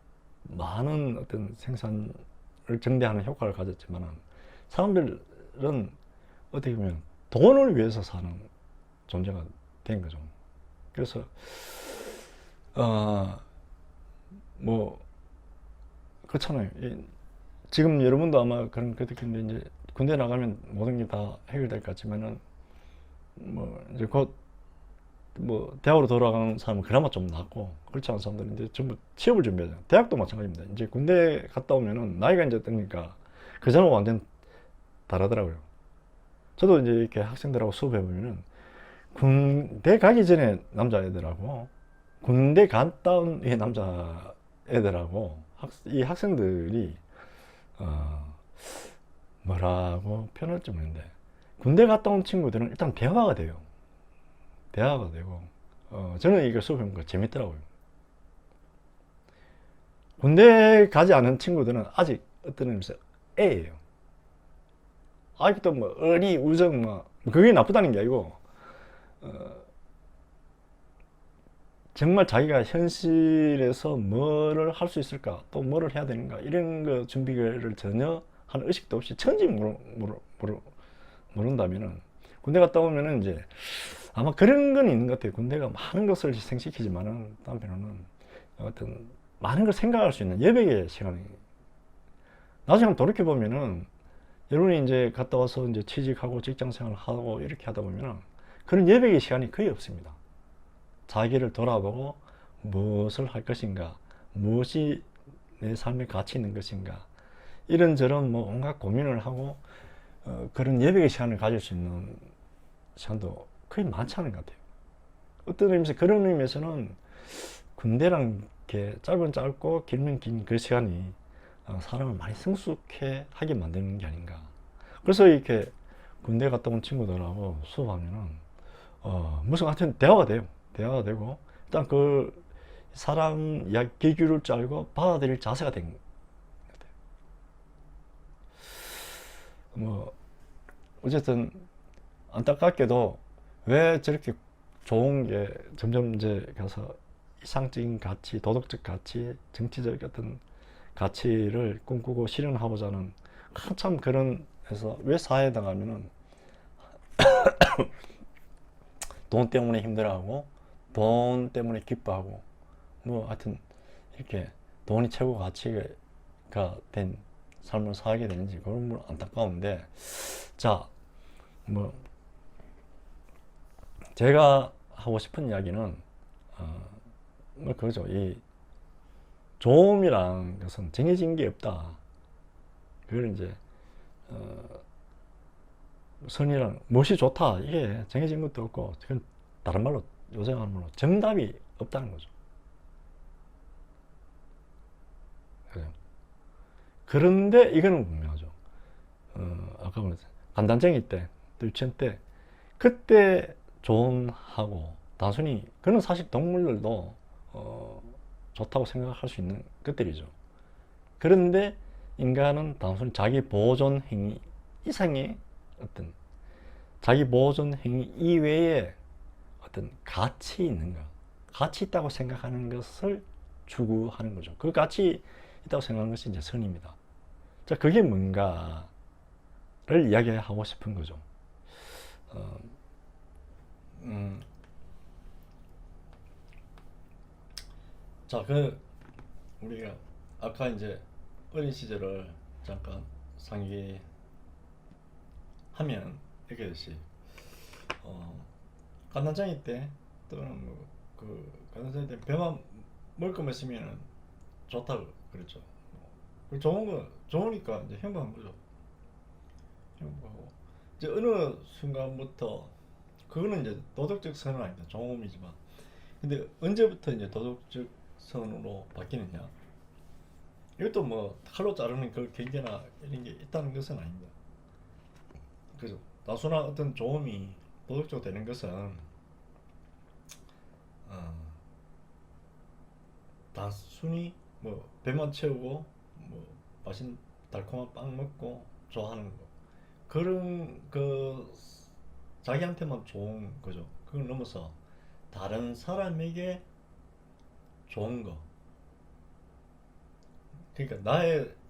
많은 어떤 생산을 증대하는 효과를 가졌지만은 사람들은 어떻게 보면 돈을 위해서 사는 존재가 된 거죠. 그래서 뭐 그렇잖아요. 지금 여러분도 아마 그런 그 느낌인데 이제 군대 나가면 모든 게 다 해결될 것 같지만은 뭐 이제 곧 뭐 대학으로 돌아가는 사람은 그나마 좀 낫고 그렇지 않은 사람들은 이제 전부 취업을 준비하잖아요. 대학도 마찬가지입니다. 이제 군대 갔다 오면은 나이가 이제 뜨니까 그 전하고 완전 다르더라고요. 저도 이제 이렇게 학생들하고 수업해 보면은 군대 가기 전에 남자애들하고 군대 갔다 온 남자애들하고 이 학생들이 뭐라고 표현할지 모르는데 군대 갔다 온 친구들은 일단 대화가 돼요. 대화가 되고 저는 이거 수업해보는 거 재밌더라고요. 군대 가지 않은 친구들은 아직 어떤 의미에서 애예요. 아직도 뭐 어리 우정 뭐 그게 나쁘다는 게 아니고 정말 자기가 현실에서 뭐를 할 수 있을까 또 뭐를 해야 되는가 이런 거 준비를 전혀 한 의식도 없이 천지 모른다면은 군대 갔다 오면은 이제 아마 그런 건 있는 것 같아요. 군대가 많은 것을 희생시키지만은 한편으로는 어떤 많은 걸 생각할 수 있는 여백의 시간이 나중에 돌이켜 보면은 여러분이 이제 갔다 와서 이제 취직하고 직장 생활을 하고 이렇게 하다 보면은 그런 여백의 시간이 거의 없습니다. 자기를 돌아보고 무엇을 할 것인가, 무엇이 내 삶의 가치 있는 것인가, 이런저런 뭐 온갖 고민을 하고 그런 여백의 시간을 가질 수 있는 시간도 거의 많지 않은 것 같아요. 어떤 의미에서 그런 의미에서는 군대란 게 짧고 길면 긴 그 시간이 사람을 많이 성숙해 하게 만드는 게 아닌가. 그래서 이렇게 군대 갔다 온 친구들하고 수업하면은 무슨 하여튼 대화가 돼요. 대화가 되고 일단 그 사람 이야기 기규를 짜고 받아들일 자세가 된 것 같아요. 뭐 어쨌든 안타깝게도 왜 저렇게 좋은 게 점점 이제 가서 이상적인 가치, 도덕적 가치, 정치적 어떤 가치를 꿈꾸고 실현하고자 하는 한참 그런 해서 왜 사회에 나가면은 돈 때문에 힘들어하고 돈 때문에 기뻐하고 뭐 하여튼 이렇게 돈이 최고 가치가 된 삶을 살게 되는지 그런 건 안타까운데 자 뭐 제가 하고 싶은 이야기는 뭐 그거죠. 이 좋음이란 것은 정해진 게 없다. 그걸 이제 선이랑 무엇이 좋다 이게 정해진 것도 없고, 그건 다른 말로 요새 하는 말로 정답이 없다는 거죠. 그죠? 그런데 이거는 분명하죠. 아까 말했 간단쟁이 때, 또 유치원 때, 그때 조언하고 단순히 그는 사실 동물들도 좋다고 생각할 수 있는 것들이죠. 그런데 인간은 단순히 자기 보존 행위 이상의 어떤 자기 보존 행위 이외에 어떤 가치 있는가, 가치 있다고 생각하는 것을 추구하는 거죠. 그 가치 있다고 생각하는 것이 이제 선입니다. 자, 그게 뭔가를 이야기하고 싶은 거죠. 어, 음, 자, 우리가 아까 이제 어린 시절을 잠깐 상기하면 이렇게 됐지. 간단장이 때 또는 간단장이 때 배만 먹을 것만 있으면 좋다고 그랬죠. 좋은 거 좋으니까 이제 행복한 거죠. 행복하고 이제 어느 순간부터 그거는 이제 도덕적 선은 아닙니다. 좋음이지만 근데 언제부터 이제 도덕적 선으로 바뀌느냐? 이것도 뭐 칼로 자르는 그 경계나 이런 게 있다는 것은 아닙니다. 그래서 단순한 어떤 조음이 도덕적으로 되는 것은 어, 단순히 뭐 배만 채우고 뭐 맛있는 달콤한 빵 먹고 좋아하는 거 그런 자기한테만 좋은 거죠. 그걸 넘어서 다른 사람에게 좋은 거, 그러니까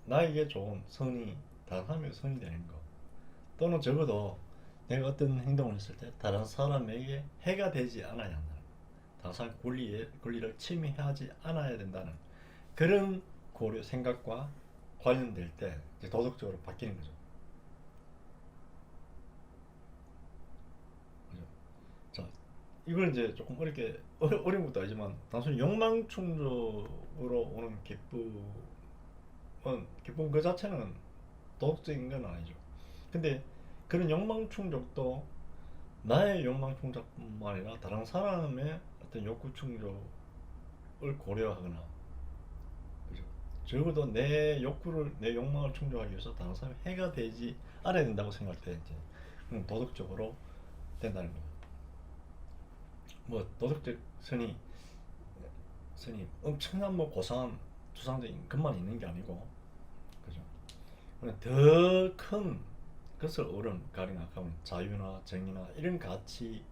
나에게 좋은 선이 다른 사람에게 선이 되는 거, 또는 적어도 내가 어떤 행동을 했을 때 다른 사람에게 해가 되지 않아야 한다는 거, 다른 사람 권리를 침해하지 않아야 된다는 그런 고려 생각과 관련될 때 이제 도덕적으로 바뀌는 거죠. 그죠? 자, 이걸 이제 조금 어려운 것도 아니지만 단순히 욕망 충족으로 오는 기쁨 그 자체는 도덕적인 건 아니죠. 근데 그런 욕망 충족도 나의 욕망 충족뿐만 아니라 다른 사람의 어떤 욕구 충족을 고려하거나, 그죠? 적어도 내 욕망을 충족하기 위해서 다른 사람이 해가 되지 않아야 된다고 생각할 때 이제 도덕적으로 된다는 거예요. 뭐 도덕적 선이 엄청난 뭐 고상한 추상적인 것만 있는 게 아니고, 그죠? 더 큰 것을 오른 가령 아까 자유나 정의나 이런 가치,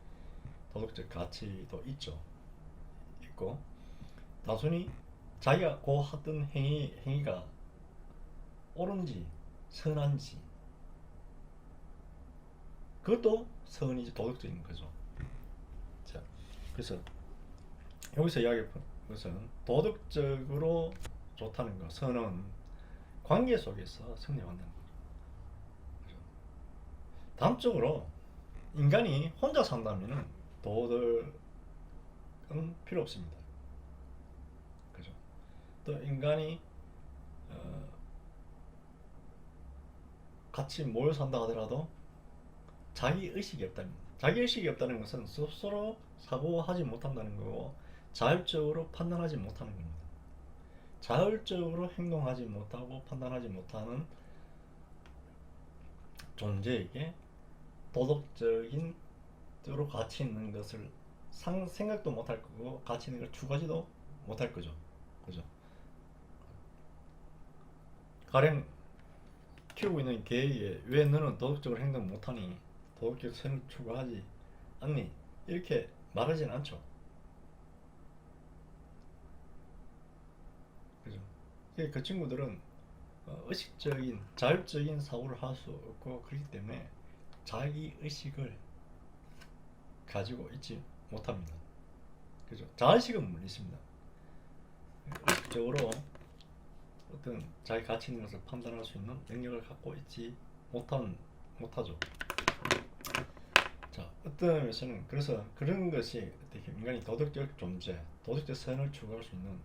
도덕적 가치도 있고, 단순히 자기가 고 하던 행위가 옳은지 선한지 그것도 선이지 도덕적인 거죠. 자, 그래서 여기서 이야기할 것은 도덕적으로 좋다는 것, 선은 관계 속에서 승리한다는 거죠. 다음적으로 인간이 혼자 산다면 도덕은 필요 없습니다. 그죠? 또 인간이 같이 모여 산다 하더라도 자기 의식이 없다는 겁니다. 자기 의식이 없다는 것은 스스로 사고하지 못한다는 거고 자율적으로 판단하지 못하는 겁니다. 자율적으로 행동하지 못하고 판단하지 못하는 존재에게 도덕적인 쪽으로 가치 있는 것을 생각도 못할 거고 가치 있는 걸 추구하지도 못할 거죠. 그죠? 가령 키우고 있는 개에게 왜 너는 도덕적으로 행동 못하니? 도덕적 선을 추구하지 않니? 이렇게 말하진 않죠. 그죠? 그 친구들은 의식적인 자율적인 사고를 할 수 없고 그렇기 때문에 자기 의식을 가지고 있지 못합니다. 그죠? 자의식은 물론 있습니다. 의식적으로 어떤 자기 가치 있는 것을 판단할 수 있는 능력을 갖고 있지 못하죠. 자, 어떤 면에서는 그래서 그런 것이 어떻게 인간이 도덕적 존재, 도덕적 선을 추구할 수 있는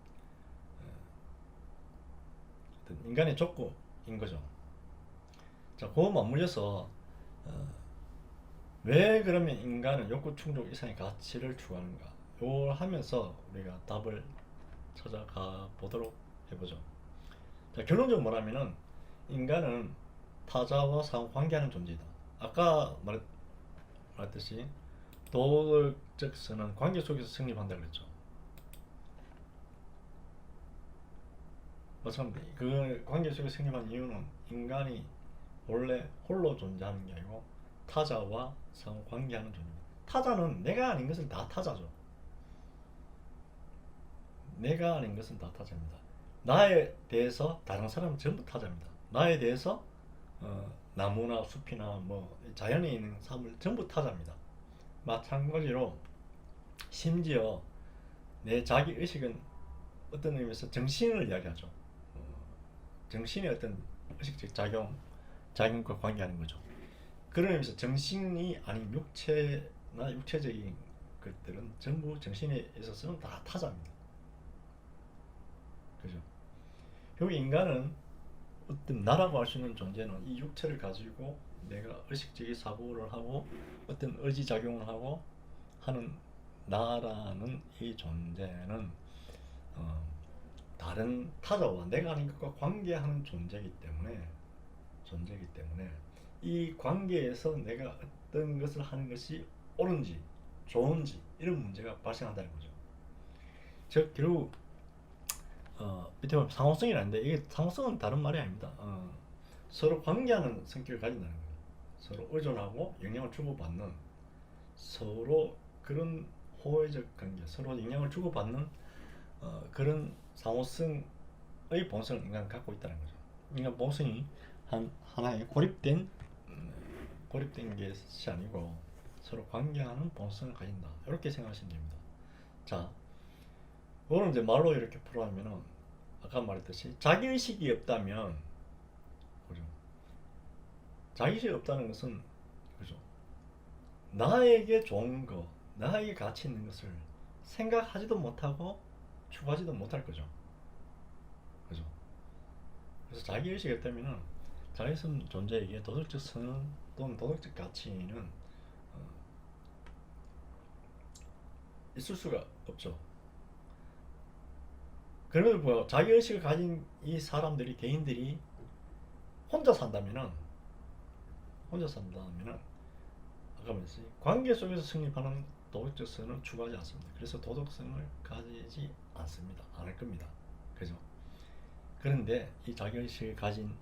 어떤 인간의 족구인 거죠. 자, 그거 맞물려서 왜 그러면 인간은 욕구 충족 이상의 가치를 추구하는가? 요걸 하면서 우리가 답을 찾아가 보도록 해보죠. 자, 결론적으로 뭐라면은 인간은 타자와 상호관계하는 존재이다. 아까 말했듯이 도덕적 선은 관계 속에서 성립한다 그랬죠. 마찬가지 그 관계 속에서 성립한 이유는 인간이 원래 홀로 존재하는 게 아니고 타자와 상호관계하는 존재입니다. 타자는 내가 아닌 것은 다 타자죠. 내가 아닌 것은 다 타자입니다. 나에 대해서 다른 사람은 전부 타자입니다. 나에 대해서 나무나 숲이나 뭐 자연에 있는 사물 전부 타자입니다. 마찬가지로 심지어 내 자기 의식은 어떤 의미에서 정신을 이야기하죠. 정신의 어떤 의식적 작용과 관계하는 거죠. 그런 의미에서 정신이 아닌 육체나 육체적인 것들은 전부 정신에 있어서는 다 타자입니다. 그죠? 여기 인간은 어떤 나라고 할 수 있는 존재는 이 육체를 가지고 내가 의식적인 사고를 하고 어떤 의지작용을 하고 하는 나라는 이 존재는 다른 타자와 내가 아닌 것과 관계하는 존재이기 때문에 이 관계에서 내가 어떤 것을 하는 것이 옳은지 좋은지 이런 문제가 발생한다는 거죠. 즉 결국 밑에 보면 상호성이라는데 이게 상호성은 다른 말이 아닙니다. 서로 관계하는 성격을 가진다는 거예요. 서로 의존하고 영향을 주고받는 서로 그런 호혜적 관계, 서로 영향을 주고받는 그런 상호성의 본성을 인간은 갖고 있다는 거죠. 인간 본성이 하나의 고립된 것이 아니고 서로 관계하는 본성을 가진다. 이렇게 생각하시면 됩니다. 자, 이거는 이제 말로 이렇게 풀어하면은 아까 말했듯이 자기의식이 없다면, 그죠? 자기의식이 없다는 것은, 그죠? 나에게 좋은 거, 나에게 가치 있는 것을 생각하지도 못하고 추구하지도 못할 거죠. 그죠? 그래서 자기의식이 없다면은 자기성 존재에게 도덕적 선언 또는 도덕적 가치는 있을 수가 없죠. 그럼에도 불구하고 자기의식을 가진 이 사람들이, 개인들이 혼자 산다면은 아까 말했듯이 관계 속에서 성립하는 도덕적 선을 추구하지 않습니다. 그래서 도덕성을 가지지 않습니다. 안 할 겁니다. 그죠? 그런데 이 자기의식을 가진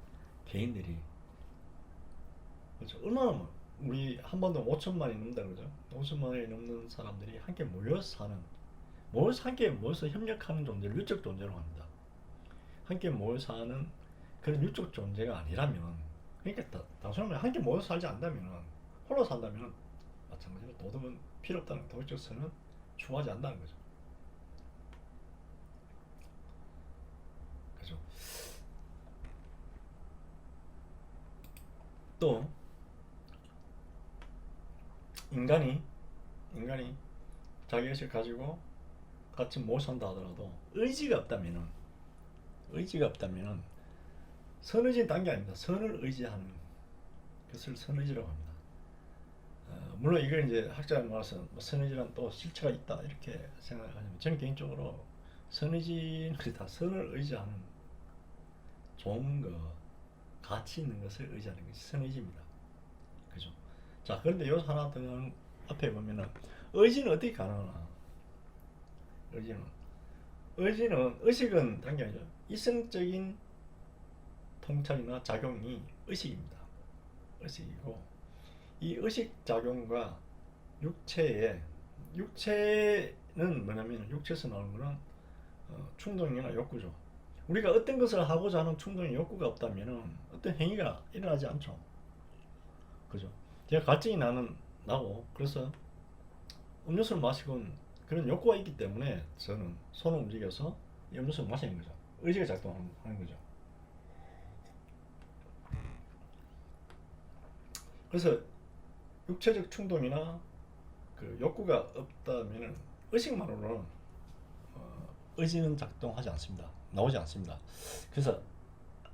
개인들이, 그렇죠? 얼마나 우리 한 번도 5천만이 넘는다 그러죠. 5천만이 넘는 사람들이 함께 모여서 협력하는 존재를 유적 존재로 합니다. 함께 모여서 사는 그런 유적 존재가 아니라면, 그러니까 단순하게 함께 모여서 살지 않다면, 홀로 산다면 마찬가지로 도덕은 필요 없다는, 도덕적 선은 추구하지 않는다는 거죠. 그죠? 또 인간이 자기의식을 가지고 같이 모여 산다 하더라도 의지가 없다면은 선의지는 딴 게 아닙니다. 선을 의지하는 것을 선의지라고 합니다. 물론 이걸 이제 학자에 말해서 선의지란 또 실체가 있다 이렇게 생각하지만 저는 개인적으로 선의지는 다 선을 의지하는 좋은 거, 가치 있는 것을 의지하는 것이 선의지입니다. 그죠? 자, 그런데 여기서 하나 더 앞에 보면은 의지는 어떻게 가능하나? 의식은 당연하죠. 이성적인 통찰이나 작용이 의식입니다. 의식이고, 이 의식 작용과 육체는 뭐냐면, 육체에서 나오는 거는 충동이나 욕구죠. 우리가 어떤 것을 하고자 하는 충동이 욕구가 없다면 어떤 행위가 일어나지 않죠. 그죠? 제가 갈증이 나고 그래서 음료수를 마시건 그런 욕구가 있기 때문에 저는 손을 움직여서 이 음료수를 마시는 거죠. 의지가 작동하는 거죠. 그래서 육체적 충동이나 그 욕구가 없다면 의식만으로는 의지는 작동하지 않습니다. 나오지 않습니다. 그래서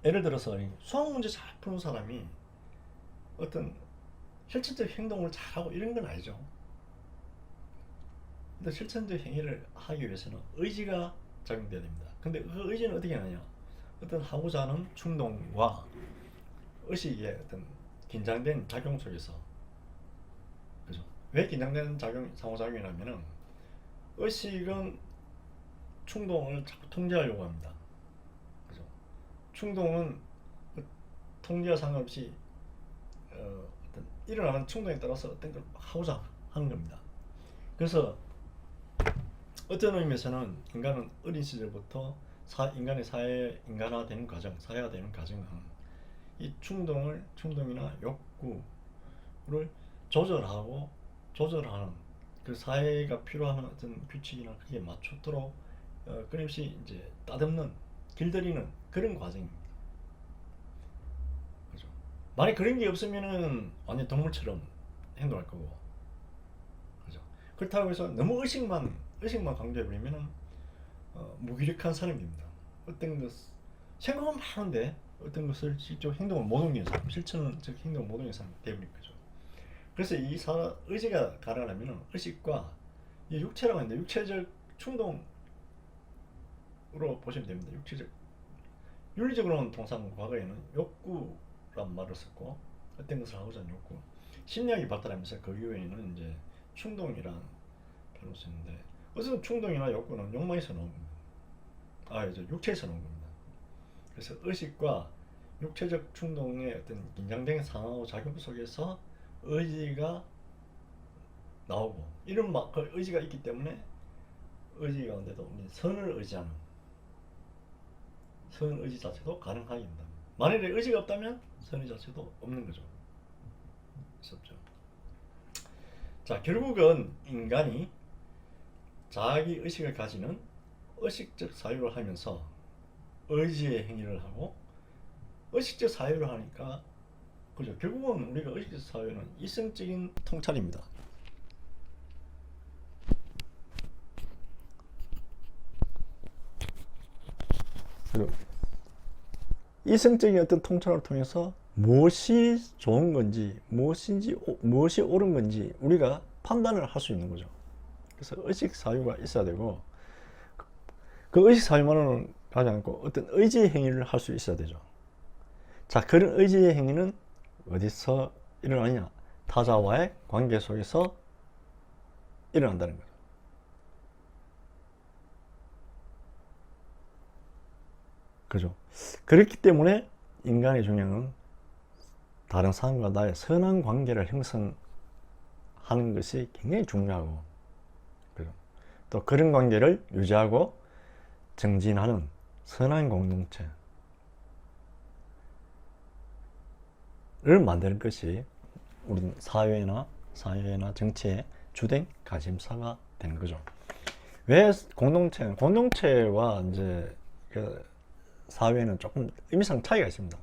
예를 들어서 수학 문제 잘 푸는 사람이 어떤 실천적 행동을 잘하고 이런 건 아니죠. 근데 실천적 행위를 하기 위해서는 의지가 작용돼야 됩니다. 근데 그 의지는 어떻게 하느냐? 어떤 하고자 하는 충동과 의식의 어떤 긴장된 작용 속에서, 그죠? 왜 긴장된 상호작용이냐면은 의식은 충동을 자꾸 통제하려고 합니다. 그죠? 충동은 통제와 상관없이 어떤 일어나는 충동에 따라서 어떤 걸 하고자 하는 겁니다. 그래서 어떤 의미에서는 인간은 어린 시절부터 인간의 인간화되는 과정, 사회화되는 과정은 이 충동이나 욕구를 조절하는 그 사회가 필요한 어떤 규칙이나 그게 맞추도록 끊임없이 이제 따듬는, 길들이는 그런 과정입니다. 그죠? 만약 그런 게 없으면은 완전 동물처럼 행동할 거고, 그죠? 그렇다고 해서 너무 의식만 강조해버리면은 무기력한 사람이 됩니다. 어떤 것 생각은 많은데 어떤 것을 실제 행동을 못 옮기는 사람, 실천적 행동을 못 옮기는 사람이 되어버린 거죠. 그래서 이 의지가 가라앉으면 의식과 이 육체라고 하는데 육체적 충동으로 보시면 됩니다. 윤리적으로는 통상 과거에는 욕구란 말을 썼고, 어떤 것을 하고자 하는 욕구, 심리학이 발달하면서 그 이후에는 이제 충동이란 표현을 썼는데, 어쨌든 충동이나 욕구는 욕망에서 나온 겁니다. 이제 육체에서 나온 겁니다. 그래서 의식과 육체적 충동의 어떤 긴장된 상호작용 속에서 의지가 나오고, 이런 그 의지가 있기 때문에 의지 가운데도 선을 의지하는 선 의지 자체도 가능하게 된다. 만일에 의지가 없다면 선의 자체도 없는 거죠. 무섭죠. 자, 결국은 인간이 자기 의식을 가지는 의식적 사유를 하면서 의지의 행위를 하고, 의식적 사유를 하니까, 그죠? 결국은 우리가 의식적 사유는 이성적인 통찰입니다. 이성적인 어떤 통찰을 통해서 무엇이 좋은 건지, 무엇이 옳은 건지 우리가 판단을 할 수 있는 거죠. 그래서 의식 사유가 있어야 되고, 그 의식 사유만은 가지 않고 어떤 의지의 행위를 할 수 있어야 되죠. 자, 그런 의지의 행위는 어디서 일어나냐? 타자와의 관계 속에서 일어난다는 거죠. 그죠? 그렇기 때문에 인간의 중요한 다른 사람과 나의 선한 관계를 형성하는 것이 굉장히 중요하고, 그죠? 또 그런 관계를 유지하고 정진하는 선한 공동체를 만드는 것이 우리 사회나 정치의 주된 관심사가 되는 거죠. 왜 공동체와 이제 그 사회는 조금 의미상 차이가 있습니다.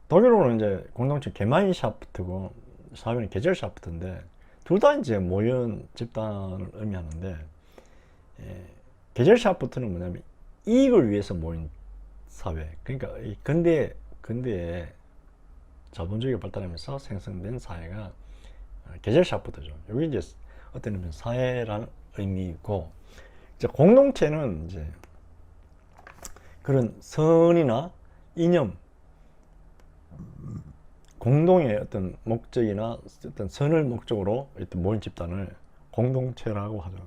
독일어로는 이제 공동체 게마인샤프트고 사회는 게젤샤프트인데, 둘 다 이제 모연 집단을 의미하는데, 게젤샤프트는 뭐냐면 이익을 위해서 모인 사회. 그러니까 이 근대에 자본주의가 발달하면서 생성된 사회가 게젤샤프트죠. 여기 이제 어떤 의미는 사회라는 의미고, 이제 공동체는 이제 그런 선이나 이념, 공동의 어떤 목적이나 어떤 선을 목적으로 모인 집단을 공동체라고 하죠.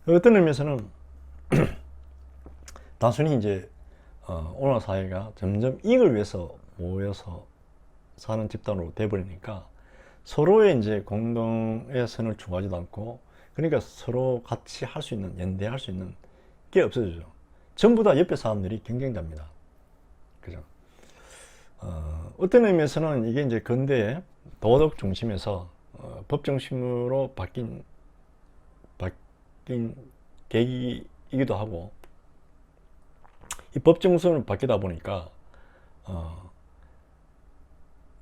어떤 의미에서는 단순히 이제 오늘 사회가 점점 이익을 위해서 모여서 사는 집단으로 돼버리니까 서로의 이제 공동의 선을 추구하지도 않고, 그러니까 서로 같이 할 수 있는, 연대할 수 있는 게 없어지죠. 전부 다 옆에 사람들이 경쟁자입니다. 그죠? 어떤 의미에서는 이게 이제 근대의 도덕 중심에서 법 중심으로 바뀐 계기이기도 하고, 이 법 중심으로 바뀌다 보니까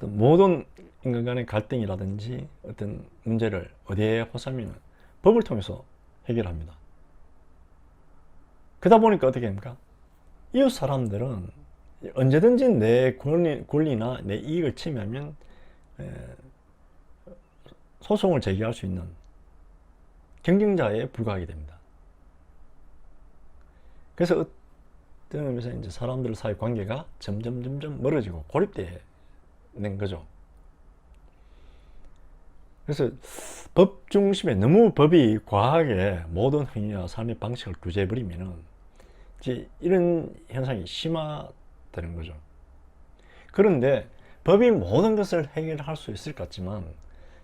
모든 인간 간의 갈등이라든지 어떤 문제를 어디에 호소하면 법을 통해서 해결합니다. 그러다 보니까 어떻게 됩니까? 이웃 사람들은 언제든지 내 권리나 내 이익을 침해하면 소송을 제기할 수 있는 경쟁자에 불과하게 됩니다. 그래서 어떤 의미에서 이제 사람들 사이 관계가 점점 멀어지고 고립되는 거죠. 그래서 법 중심에 너무 법이 과하게 모든 행위와 삶의 방식을 규제해버리면은 이제 이런 현상이 심화되는 거죠. 그런데 법이 모든 것을 해결할 수 있을 것 같지만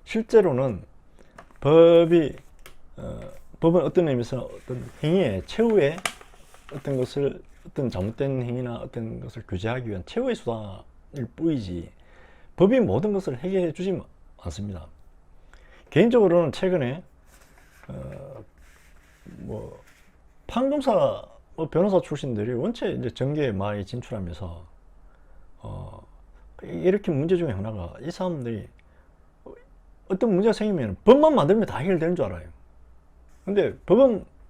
실제로는 법은 어떤 의미에서 어떤 행위의 최후의 어떤 것을 어떤 잘못된 행위나 어떤 것을 규제하기 위한 최후의 수단일 뿐이지 법이 모든 것을 해결해 주지 않습니다. 개인적으로는 최근에 판검사 변호사 출신들이 원체 이제 정계에 많이 진출하면서 이렇게 문제 중에 하나가 이 사람들이 어떤 문제가 생기면 법만 만들면 다 해결되는 줄 알아요. 근데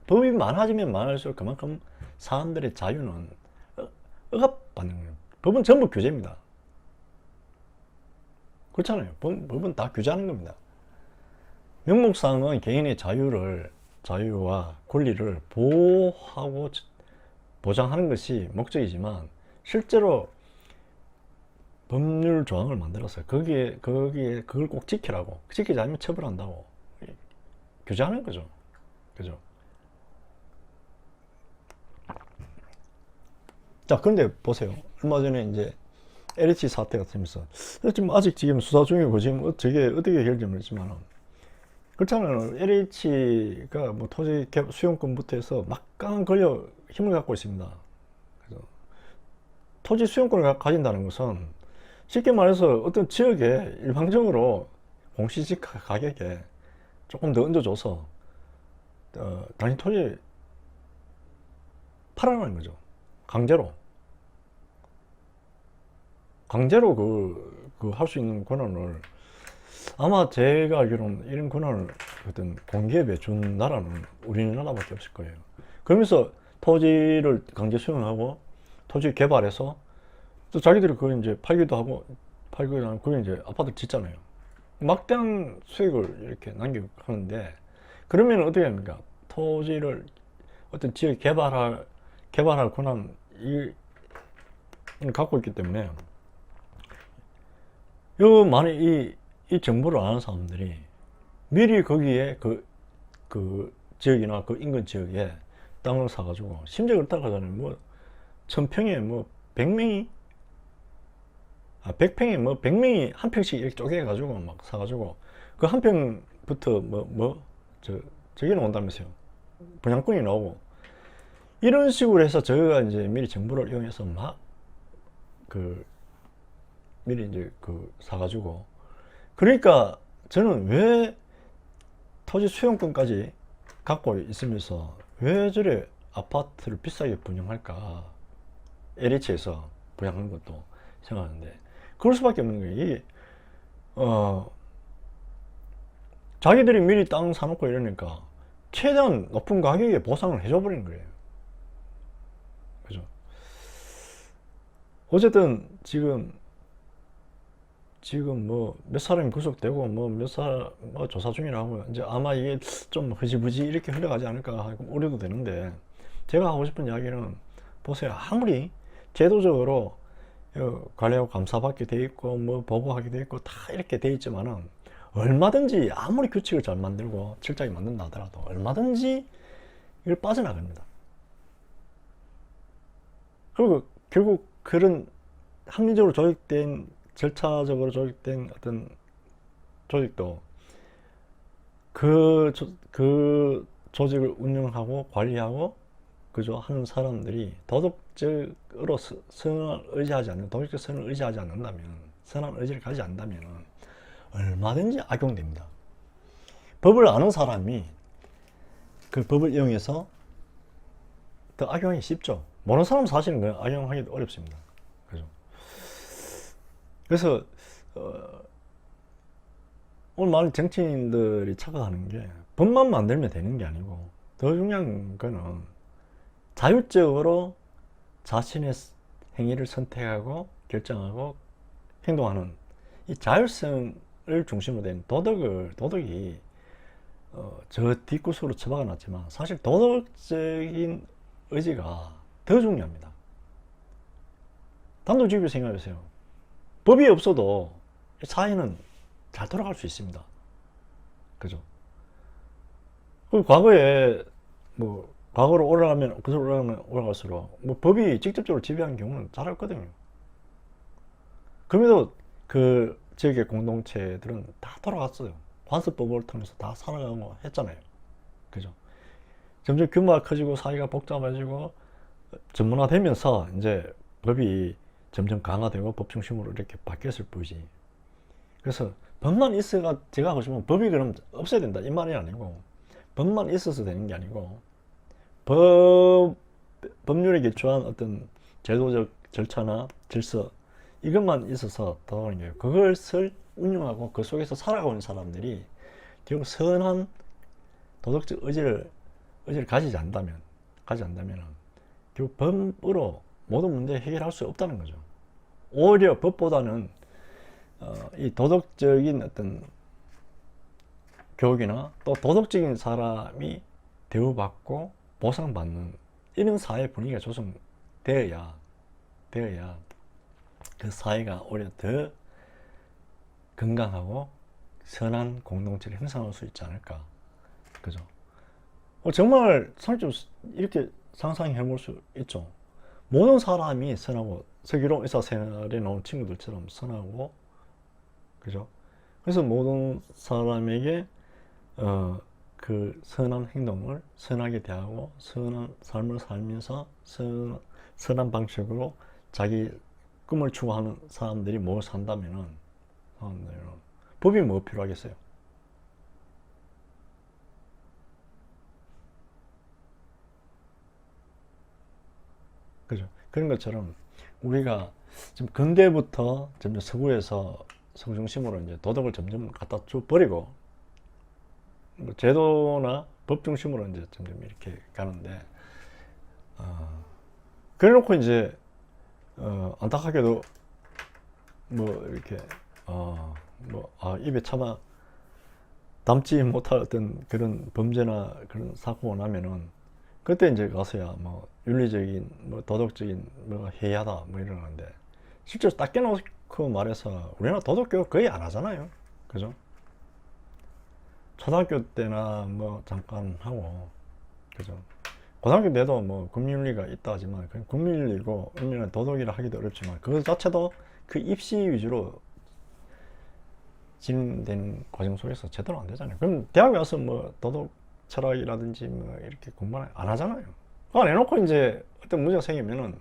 법이 많아지면 많을수록 그만큼 사람들의 자유는 억압받는 거예요. 법은 전부 규제입니다. 그렇잖아요. 법은 다 규제하는 겁니다. 명목상은 개인의 자유와 권리를 보호하고 보장하는 것이 목적이지만 실제로 법률 조항을 만들어서 그걸 꼭 지키라고, 지키지 않으면 처벌한다고 규제하는 거죠. 그죠? 자, 그런데 보세요. 얼마 전에 이제 LH 사태 같으면서 지금 수사 중이고 지금 저게 어떻게 해결될지 모르지만 그렇잖아요. LH가 뭐 토지 수용권부터 해서 막강한 힘을 갖고 있습니다. 그래서 토지 수용권을 가진다는 것은 쉽게 말해서 어떤 지역에 일방적으로 공시지가 가격에 조금 더 얹어줘서 당신 토지 팔아라는 거죠. 강제로 할 수 있는 권한을 아마 제가 알기로는 이런 권한을 어떤 공기업에 준 나라는 우리나라밖에 없을 거예요. 그러면서 토지를 강제 수용하고 토지 개발해서 또 자기들이 그걸 이제 팔기도 하고 그걸 이제 아파트 짓잖아요. 막대한 수익을 이렇게 남겨하는데 그러면 어떻게 합니까? 토지를 어떤 지역 개발할 권한을 갖고 있기 때문에 만약 이 정보를 아는 사람들이 미리 거기에 그 지역이나 그 인근 지역에 땅을 사가지고 심지어 그렇다고 하잖아요. 뭐 1000평에 뭐 100명이 100명이 한 평씩 이렇게 쪼개가지고 막 사가지고 그 한 평부터 저기 나온다면서요. 분양권이 나오고 이런 식으로 해서 저희가 이제 미리 정보를 이용해서 미리 이제 사가지고 그러니까 저는 왜 토지 수용권까지 갖고 있으면서 왜 저래 아파트를 비싸게 분양할까? LH에서 분양하는 것도 생각하는데 그럴 수밖에 없는 거예요. 이게 자기들이 미리 땅 사놓고 이러니까 최대한 높은 가격에 보상을 해줘 버리는 거예요. 그죠? 어쨌든 지금 뭐 몇 사람이 구속되고 뭐 조사 중이라고 이제 아마 이게 좀 흐지부지 이렇게 흘러가지 않을까 하고 우려도 되는데 제가 하고 싶은 이야기는 보세요. 아무리 제도적으로 관리하고 감사받게 돼 있고 뭐 보고하게 돼 있고 다 이렇게 돼 있지만은 얼마든지 아무리 규칙을 잘 만들고 철저하게 만든다 하더라도 얼마든지 이걸 빠져나갑니다. 그리고 결국 그런 합리적으로 조직된 절차적으로 조직된 어떤 조직도 그 조직을 운영하고 관리하고 그저 하는 사람들이 도덕적으로 선을 의지하지 않는 도덕적 선을 의지하지 않는다면 선한 의지를 가지지 않는다면 얼마든지 악용됩니다. 법을 아는 사람이 그 법을 이용해서 더 악용하기 쉽죠. 모르는 사람은 사실은 악용하기 어렵습니다. 그죠? 그래서 오늘 많은 정치인들이 착각하는 게 법만 만들면 되는 게 아니고 더 중요한 거는 자율적으로 자신의 행위를 선택하고 결정하고 행동하는 이 자율성을 중심으로 된 도덕이 저 뒷구석으로 처박아 놨지만 사실 도덕적인 의지가 더 중요합니다. 단도직입 생각해보세요. 법이 없어도 사회는 잘 돌아갈 수 있습니다. 그죠? 그 과거에 과거로 올라갈수록 법이 직접적으로 지배하는 경우는 잘 없거든요. 그럼에도 그 지역의 공동체들은 다 돌아갔어요. 관습법을 통해서 다 살아가고 했잖아요. 그죠? 점점 규모가 커지고 사회가 복잡해지고 전문화되면서 이제 법이 점점 강화되고 법 중심으로 이렇게 바뀌었을 뿐이지. 그래서 법만 있어가 제가 하고 싶으면 법이 그럼 없어야 된다 이 말이 아니고, 법만 있어서 되는 게 아니고 법률에 기초한 어떤 제도적 절차나 질서 이것만 있어서 더 하는 거예요. 그것을 운용하고 그 속에서 살아가는 사람들이 결국 선한 도덕적 의지를 가지지 않다면 결국 법으로 모든 문제 해결할 수 없다는 거죠. 오히려 법보다는 이 도덕적인 어떤 교육이나 또 도덕적인 사람이 대우받고 보상받는 이런 사회 분위기가 조성되어야 그 사회가 오히려 더 건강하고 선한 공동체를 형성할 수 있지 않을까. 그죠? 정말 이렇게 상상해 볼 수 있죠. 모든 사람이 선하고 슬기로운 의사생활에 나온 친구들처럼 선하고, 그죠? 그래서 모든 사람에게 그 선한 행동을 선하게 대하고 선한 삶을 살면서 선한 방식으로 자기 꿈을 추구하는 사람들이 모여 산다면은 법이 뭐 필요하겠어요? 그죠? 그런 것처럼 우리가 지금 근대부터 점점 서구에서 성중심으로 이제 도덕을 점점 갖다 줘 버리고 제도나 법 중심으로 이제 점점 이렇게 가는데, 그래 놓고 이제 안타깝게도 이렇게 입에 차마 담지 못할 어떤 그런 범죄나 그런 사고가 나면은 그때 이제 가서야 윤리적인 도덕적인 해이하다 이러는데, 실제로 딱 깨놓고 말해서 우리나라 도덕교육 거의 안 하잖아요. 그죠? 초등학교 때나 잠깐 하고, 그죠? 고등학교 때도 국민윤리가 있다 하지만 그냥 국민윤리고 윤리는 도덕이라 하기도 어렵지만 그 자체도 그 입시 위주로 진행된 과정 속에서 제대로 안 되잖아요. 그럼 대학에 와서 도덕 철학이라든지 이렇게 공부를 안 하잖아요. 그거 안 해놓고 이제 어떤 문제가 생기면은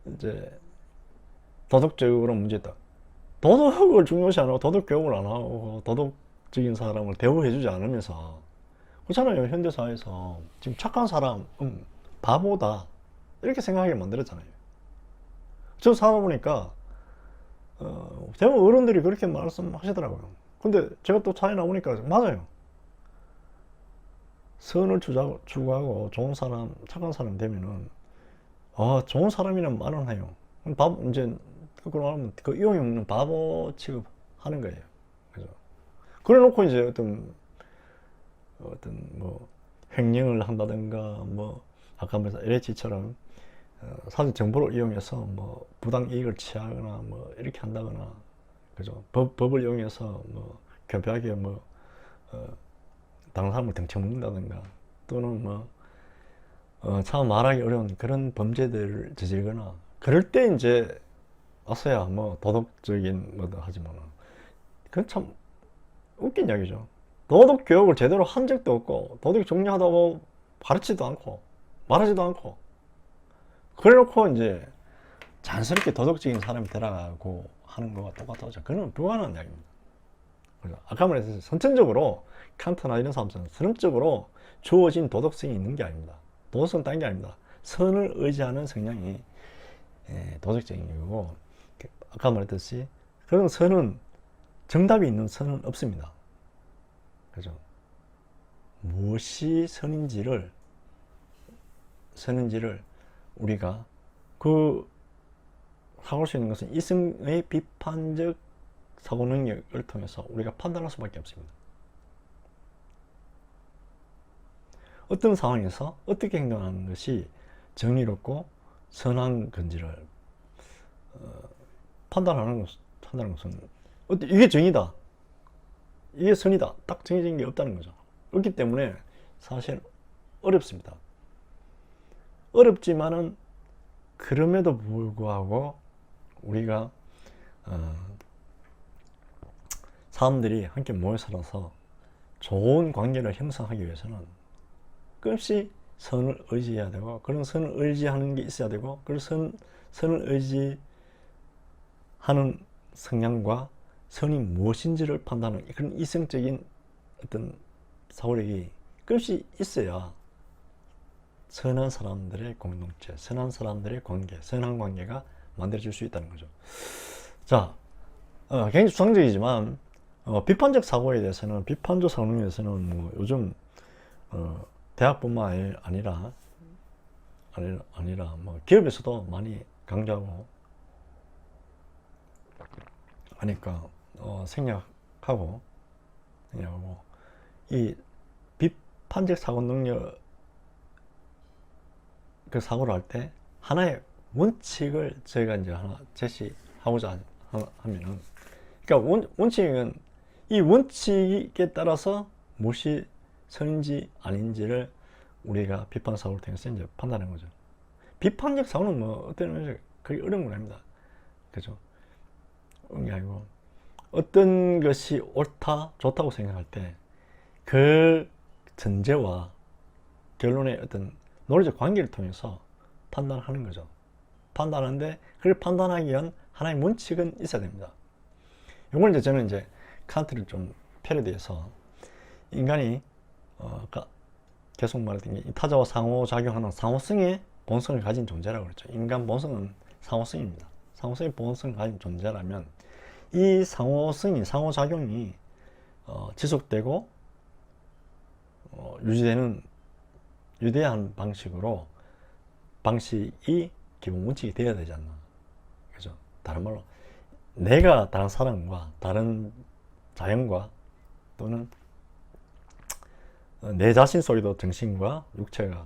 이제 도덕적으로 문제다. 도덕을 중요시 안 하고 도덕 교육을 안 하고 도덕적인 사람을 대우해주지 않으면서, 그렇잖아요. 현대사회에서 지금 착한 사람 바보다 이렇게 생각하게 만들었잖아요. 저 살아 보니까 대부분 어른들이 그렇게 말씀하시더라고요. 근데 제가 또 차에 나오니까 맞아요. 선을 추구하고 좋은 사람, 착한 사람 되면은 좋은 사람이란 말은 해요. 이제 그러면 그 이용이 없는 바보 취급하는 거예요. 그죠? 그래 놓고 이제 어떤 횡령을 한다든가 아까 말씀 LH처럼 사전 정보를 이용해서 부당 이익을 취하거나 이렇게 한다거나, 그죠? 법을 이용해서 교묘하게 다른 사람을 등쳐먹는다든가, 또는 참 말하기 어려운 그런 범죄들을 저지르거나, 그럴 때 이제 와서야 도덕적인 하지만 그건 참 웃긴 이야기죠. 도덕 교육을 제대로 한 적도 없고 도덕이 중요하다고 가르치지도 않고 말하지도 않고, 그래 놓고 이제 자연스럽게 도덕적인 사람이 되라고 하는 거와 똑같다고. 그건 불가능한 이야기입니다. 아까 말했듯이 선천적으로 칸트나 이런 사람들은 선천적으로 주어진 도덕성이 있는 게 아닙니다. 도덕성은 딴 게 아닙니다. 선을 의지하는 성향이 도덕적인 이유고, 아까 말했듯이 그런 선은 정답이 있는 선은 없습니다. 그죠? 무엇이 선인지를 우리가 그 사고할 수 있는 것은 이승의 비판적 사고 능력을 통해서 우리가 판단할 수밖에 없습니다. 어떤 상황에서 어떻게 행동하는 것이 정의롭고 선한 건지를 판단하는 것은 이게 정의다, 이게 선이다, 딱 정해진 게 없다는 거죠. 그렇기 때문에 사실 어렵습니다. 어렵지만은 그럼에도 불구하고 우리가 사람들이 함께 모여 살아서 좋은 관계를 형성하기 위해서는 끊임없이 선을 의지해야 되고, 그런 선을 의지하는 게 있어야 되고, 그런 선을 의지하는 성향과 선이 무엇인지를 판단하는 그런 이성적인 어떤 사고력이 끊임없이 있어야 선한 사람들의 공동체, 선한 사람들의 관계, 선한 관계가 만들어질 수 있다는 거죠. 자, 굉장히 추상적이지만 비판적 사고에 대해서는, 비판적 사고에 대해서는 뭐 요즘 대학뿐만 아니라 뭐 기업에서도 많이 강조하고 하니까 생략하고 이 비판적 사고 능력, 그 사고를 할 때 하나의 원칙을 저희가 이제 하나 제시하고자 하면은, 그러니까 원칙은 이 원칙에 따라서 무엇이 선인지 아닌지를 우리가 비판 사고를 통해서 이제 판단하는 거죠. 비판적 사고는 뭐 어떤 의미에서 그게 어려운 건 아닙니다. 그죠? 그런 게 아니고, 어떤 것이 옳다, 좋다고 생각할 때 그 전제와 결론의 어떤 논리적 관계를 통해서 판단하는 거죠. 판단하는데 그걸 판단하기 위한 하나의 원칙은 있어야 됩니다. 이걸 이제 저는 이제 칸트를 좀 패러디해서 인간이 계속 말했던 게 타자와 상호작용하는 상호성의 본성을 가진 존재라고 그랬죠. 인간 본성은 상호성입니다. 상호성의 본성을 가진 존재라면 이 상호성이, 상호작용이 지속되고 유대한 방식이 기본 원칙이 되어야 되지 않나. 그죠? 다른 말로 내가 다른 사람과 다른 자연과 또는 내 자신 속에도 정신과 육체가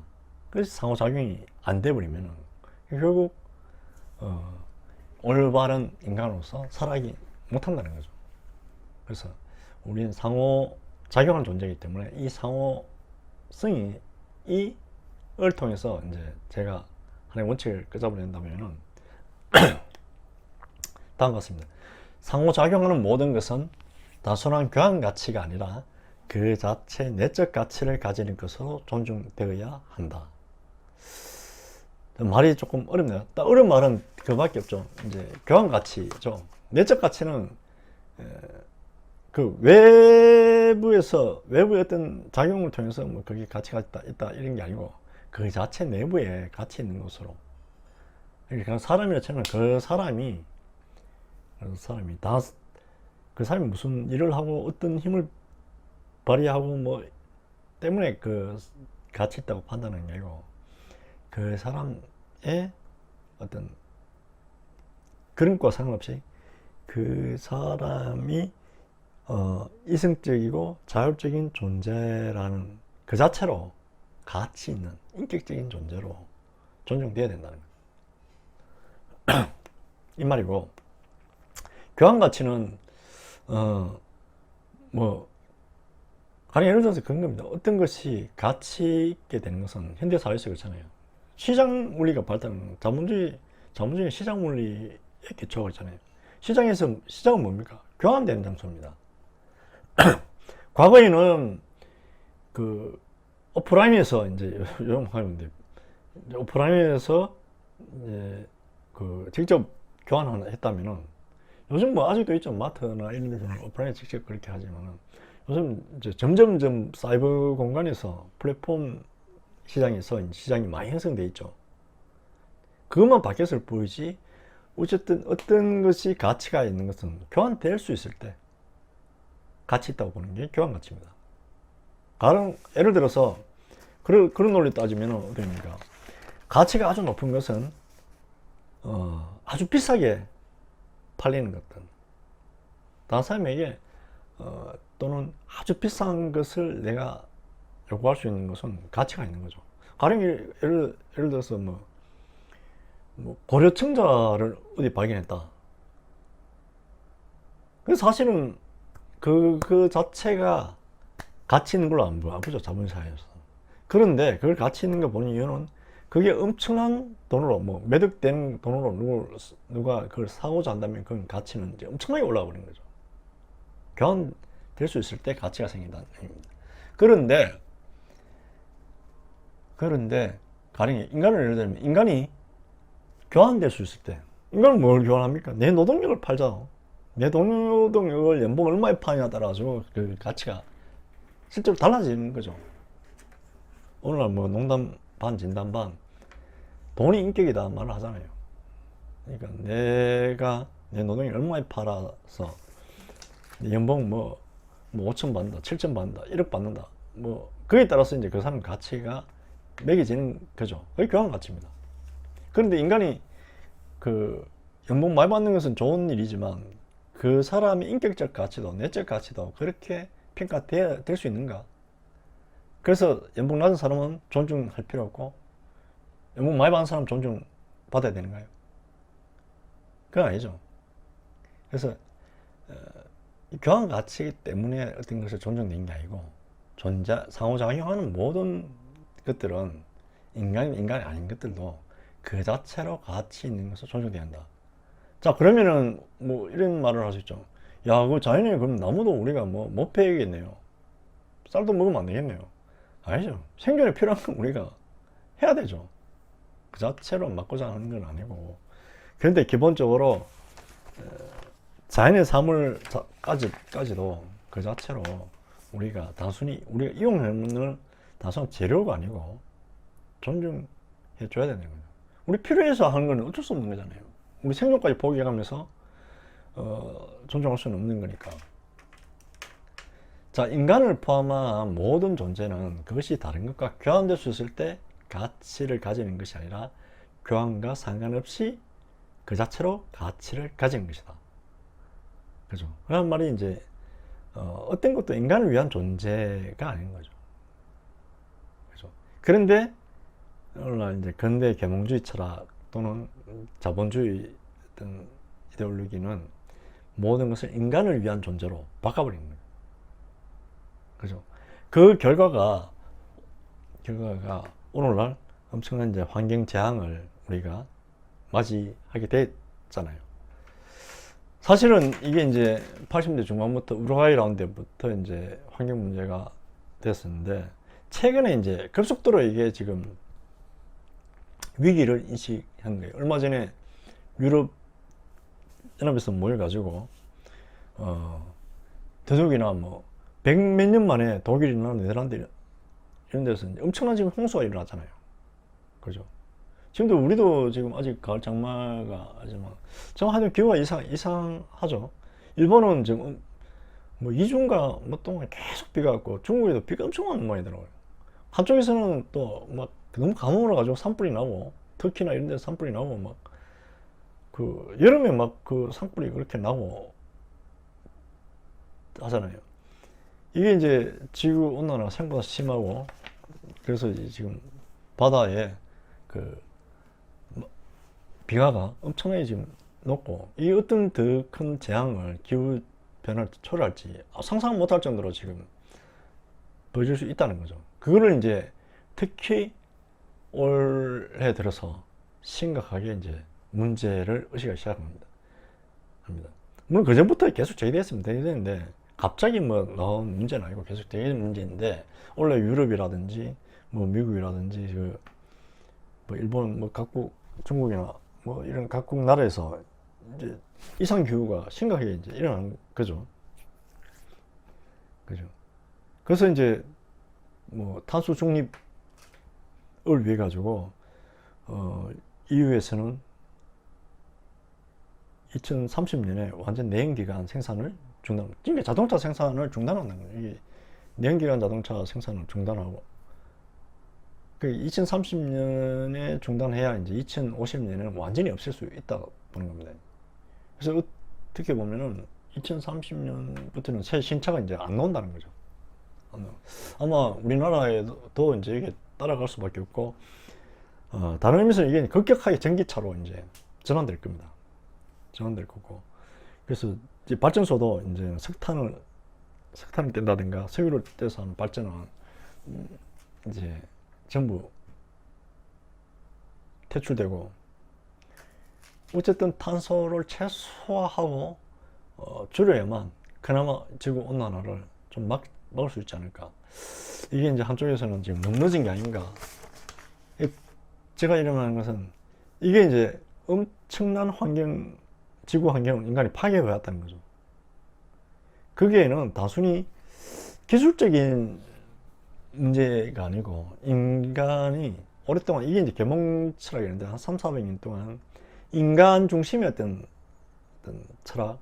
그래서 상호작용이 안 돼버리면 결국 올바른 인간으로서 살아가기 못한다는 거죠. 그래서 우리는 상호작용하는 존재이기 때문에 이 상호성이 이을 통해서 이제 제가 하나의 원칙을 끄집어낸다면은 다음 같습니다. 상호작용하는 모든 것은 단순한 교환 가치가 아니라 그 자체 내적 가치를 가지는 것으로 존중되어야 한다. 말이 조금 어렵네요. 딱 어려운 말은 그밖에 없죠. 이제 교환 가치죠. 내적 가치는 그 외부의 어떤 작용을 통해서 뭐 그게 가치가 있다 이런 게 아니고 그 자체 내부에 가치 있는 것으로. 그러니까 사람이라 치면 그 사람이 무슨 일을 하고 어떤 힘을 발휘하고 뭐 때문에 그 가치 있다고 판단하는 게 아니고 그 사람의 어떤 그런 것과 상관없이 그 사람이 이성적이고 자율적인 존재라는 그 자체로 가치 있는 인격적인 존재로 존중돼야 된다는 거예요. 이 말이고, 교환 가치는 뭐 가령 예를 들어서 그런 겁니다. 어떤 것이 가치 있게 되는 것은 현대 사회에서 그렇잖아요. 시장 원리가 발달하는 자본주의 시장 원리에 기초가 있잖아요. 시장은 뭡니까? 교환되는 장소입니다. 과거에는 그 오프라인에서 이제 요즘하는데 오프라인에서 이제 그 직접 교환을 했다면은 요즘 뭐 아직도 있죠. 마트나 이런 데서는 오프라인에 직접 그렇게 하지만은 요즘 이제 점점 사이버 공간에서 플랫폼 시장에서 시장이 많이 형성돼 있죠. 그것만 바뀌었을 뿐이지 어쨌든 어떤 것이 가치가 있는 것은 교환될 수 있을 때 가치 있다고 보는 게 교환 가치입니다. 예를 들어서 그런 논리 따지면 어떻게 됩니까? 가치가 아주 높은 것은 아주 비싸게 팔리는 것들, 다른 사람에게 또는 아주 비싼 것을 내가 요구할 수 있는 것은 가치가 있는 거죠. 가령 예를 들어서 뭐 고려청자를 어디 발견했다. 사실은 그 자체가 가치 있는 걸로 안 보죠, 자본사회에서. 그런데 그걸 가치 있는 거 보는 이유는 그게 엄청난 돈으로, 뭐 매득된 돈으로 누가 그걸 사고자 한다면 그 가치는 이제 엄청나게 올라가 버린 거죠. 교환될 수 있을 때 가치가 생긴다는 얘기입니다. 그런데 가령 인간을 예를 들면, 인간이 교환될 수 있을 때, 인간은 뭘 교환합니까? 내 노동력을 팔죠. 내 노동력을 연봉 얼마에 파느냐에 따라서 그 가치가 실제로 달라지는 거죠. 오늘날 뭐 농담 반 진담 반, 돈이 인격이다 말을 하잖아요. 그러니까 내가 내 노동이 얼마에 팔아서 연봉 뭐 5천 받는다, 7천 받는다, 1억 받는다, 뭐 그에 따라서 이제 그 사람 가치가 매겨지는 거죠. 그게 교환 가치입니다. 그런데 인간이 그 연봉 많이 받는 것은 좋은 일이지만 그 사람의 인격적 가치도 내적 가치도 그렇게 평가될 수 있는가? 그래서 연봉 낮은 사람은 존중할 필요 없고 연봉 많이 받는 사람 존중받아야 되는가요? 그건 아니죠. 그래서 교환 가치 때문에 어떤 것을 존중되는 게 아니고 상호작용하는 모든 것들은 인간이 아닌 것들도 그 자체로 가치 있는 것을 존중돼야 한다. 자, 그러면은 뭐 이런 말을 할 수 있죠. 야, 그 자연에 그럼 나무도 우리가 뭐 못 패야겠네요. 쌀도 먹으면 안 되겠네요. 아니죠. 생존에 필요한 건 우리가 해야 되죠. 그 자체로 막고자 하는 건 아니고. 그런데 기본적으로 자연의 사물까지도 그 자체로 우리가 이용하는 단순한 재료가 아니고 존중해 줘야 되는 거죠. 우리 필요해서 하는 건 어쩔 수 없는 거잖아요. 우리 생존까지 포기해가면서 존중할 수는 없는 거니까. 자, 인간을 포함한 모든 존재는 그것이 다른 것과 교환될 수 있을 때 가치를 가지는 것이 아니라 교환과 상관없이 그 자체로 가치를 가지는 것이다. 그죠? 그런 말이 이제 어떤 것도 인간을 위한 존재가 아닌 거죠. 그죠? 그런데 오늘날 이제 근대 계몽주의 철학 또는 자본주의 어떤 이데올로기는 모든 것을 인간을 위한 존재로 바꿔버리는 거예요. 그죠? 그 결과가 오늘날 엄청난 이제 환경 재앙을 우리가 맞이하게 됐잖아요. 사실은 이게 이제 80년대 중반부터 우루과이 라운드부터 이제 환경 문제가 됐었는데 최근에 이제 급속도로 이게 지금 위기를 인식한 거예요. 얼마 전에 유럽 연합에서 모여가지고 더더욱이나 뭐 100몇 년 만에 독일이나 네덜란드 이런 데서 이제 엄청난 지금 홍수가 일어났잖아요. 그죠? 지금도 우리도 지금 아직 가을 장마가 하지만 하여튼 기후가 이상하죠. 일본은 지금 뭐 2주인가 뭐 동안 계속 비가 왔고 중국에도 비가 엄청 많이 들어가요. 한쪽에서는 또 막 너무 가뭄을 가지고 산불이 나고 터키나 이런 데서 산불이 나고 막 그 여름에 막 그 산불이 그렇게 나고 하잖아요. 이게 이제 지구 온난화가 생각보다 심하고 그래서 지금 바다에 그 빙하가 엄청나게 지금 높고 이 어떤 더 큰 재앙을 기후 변화를 초래할지 상상 못할 정도로 지금 보여줄 수 있다는 거죠. 그거를 이제 특히 올해 들어서 심각하게 이제 문제를 의식하기 시작합니다. 물론 그 전부터 계속 제기됐으면 되는데 갑자기 뭐 나온 문제는 아니고 계속 되는 문제인데 원래 유럽이라든지 뭐 미국이라든지 뭐 일본 뭐 각국 중국이나 뭐 이런 각국 나라에서 이제 이상 기후가 심각하게 이제 일어나는 거죠. 그래서 이제 뭐 탄소 중립을 위해 가지고 EU에서는 2030년에 완전 내연기관 생산을 중단, 그러니까 자동차 생산을 중단하는 거예요. 이게 내연기관 자동차 생산을 중단하고, 그 2030년에 중단해야 이제 2050년에는 완전히 없앨 수 있다고 보는 겁니다. 그래서 어떻게 보면은 2030년부터는 새 신차가 이제 안 나온다는 거죠. 아마 우리나라에도 이제 이게 따라갈 수밖에 없고, 다른 의미에서 이게 급격하게 전기차로 이제 전환될 겁니다. 전환될 거고. 그래서 이제 발전소도 이제 석탄을 뗀다든가 석유를 떼서 하는 발전은 이제 전부 퇴출되고, 어쨌든 탄소를 최소화하고 줄여야만 그나마 지구 온난화를 좀 막을 수 있지 않을까. 이게 이제 한쪽에서는 지금 너무 늦은 게 아닌가. 제가 이러는 것은 이게 이제 엄청난 지구 환경을 인간이 파괴해왔다는 거죠. 거기에는 단순히 기술적인 문제가 아니고, 인간이 오랫동안, 이게 이제 계몽 철학이었는데, 한 300~400년 동안 인간 중심이었던 철학,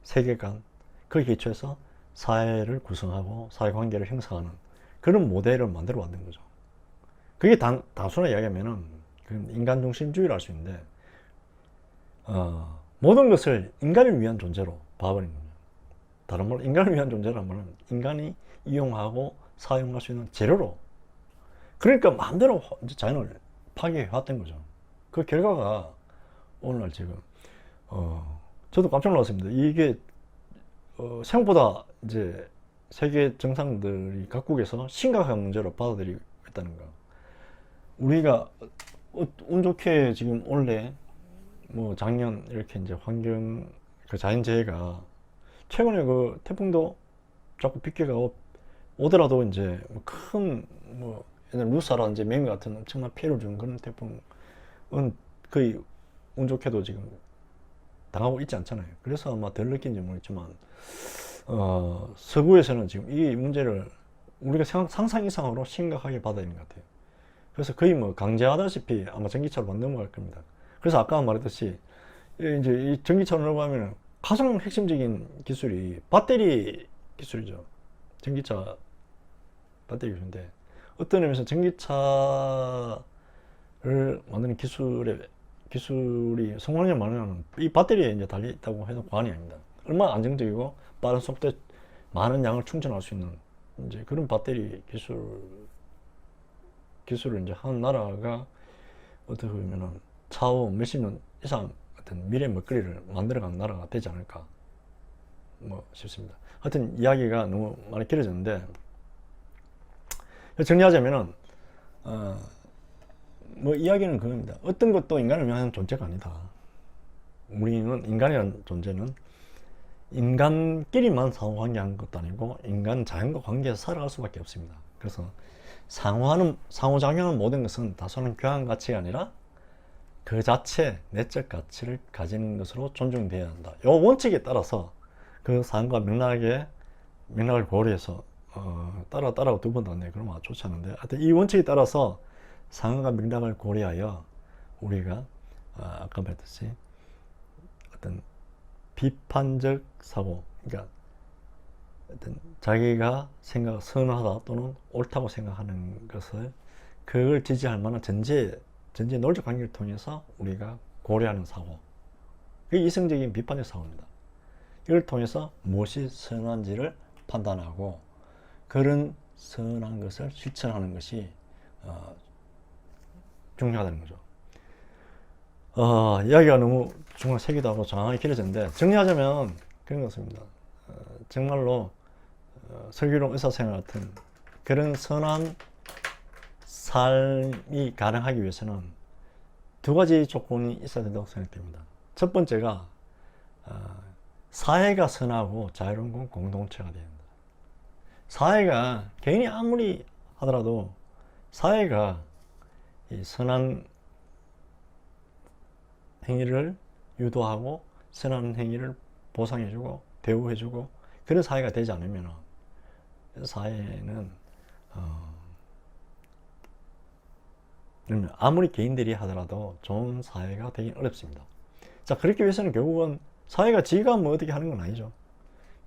세계관, 거기에 기초해서 사회를 구성하고 사회관계를 형성하는 그런 모델을 만들어 왔는 거죠. 그게 단순하게 이야기하면은 인간 중심주의를 할 수 있는데, 모든 것을 인간을 위한 존재로 봐버린 겁니다. 다른 말로 인간을 위한 존재라면 인간이 이용하고 사용할 수 있는 재료로, 그러니까 마음대로 자연을 파괴해왔던 거죠. 그 결과가 오늘날 지금 저도 깜짝 놀랐습니다. 이게 생각보다 이제 세계 정상들이 각국에서 심각한 문제로 받아들이고 있다는 거. 우리가 운 좋게 지금 올해 뭐 작년 이렇게 이제 환경 그 자연재해가, 최근에 그 태풍도 자꾸 빗개가 오더라도 이제 큰 뭐 루사라든지 맹 같은 엄청난 피해를 주는 그런 태풍은 거의 운 좋게도 지금 당하고 있지 않잖아요. 그래서 아마 덜 느낀지 모르겠지만, 서구에서는 지금 이 문제를 우리가 상상 이상으로 심각하게 받아들이는 것 같아요. 그래서 거의 뭐 강제하다시피 아마 전기차로 넘어갈 겁니다. 그래서 아까 말했듯이 이제 이 전기차로 넘어가면 가장 핵심적인 기술이 배터리 기술이죠. 전기차 배터리 기술인데, 어떤 의미에서 전기차를 만드는 기술이 성공하려면 많으면 이 배터리에 이제 달려 있다고 해도 과언이 아닙니다. 얼마나 안정적이고 빠른 속도에 많은 양을 충전할 수 있는 이제 그런 배터리 기술을 이제 한 나라가 어떻게 보면은 차후 몇십 년 이상 어떤 미래 먹거리를 만들어가는 나라가 되지 않을까 뭐 싶습니다. 하여튼 이야기가 너무 많이 길어졌는데, 정리하자면은 뭐 이야기는 그겁니다. 어떤 것도 인간을 위한 존재가 아니다. 우리는, 인간이라는 존재는 인간끼리만 상호관계하는 것도 아니고 인간 자연과 관계에서 살아갈 수밖에 없습니다. 그래서 상호작용하는 모든 것은 다소는 교환 가치가 아니라 그 자체 내적 가치를 가지는 것으로 존중되어야 한다. 이 원칙에 따라서 그 사안과 맥락을 고려해서 따라고 두 번도 안 내. 그러면 좋지 않은데, 하여튼 이 원칙에 따라서 상황과 맥락을 고려하여 우리가 아까 말했듯이 어떤 비판적 사고, 그러니까 어떤 자기가 선하다 또는 옳다고 생각하는 것을, 그걸 지지할 만한 전제 논리적 관계를 통해서 우리가 고려하는 사고, 그게 이성적인 비판적 사고입니다. 이걸 통해서 무엇이 선한지를 판단하고 그런 선한 것을 실천하는 것이 중요하다는 거죠. 이야기가 너무 세기도 하고 장황하게 길어졌는데, 정리하자면 그런 것입니다. 정말로 슬기로운 의사생활 같은 그런 선한 삶이 가능하기 위해서는 두 가지 조건이 있어야 된다고 생각됩니다. 첫 번째가 사회가 선하고 자유로운 건 공동체가 됩니다. 사회가, 개인이 아무리 하더라도 사회가 이 선한 행위를 유도하고 선한 행위를 보상해주고 대우해주고 그런 사회가 되지 않으면 사회는 아무리 개인들이 하더라도 좋은 사회가 되기 어렵습니다. 자, 그렇기 위해서는 결국은 사회가 지가 뭐 어떻게 하는 건 아니죠.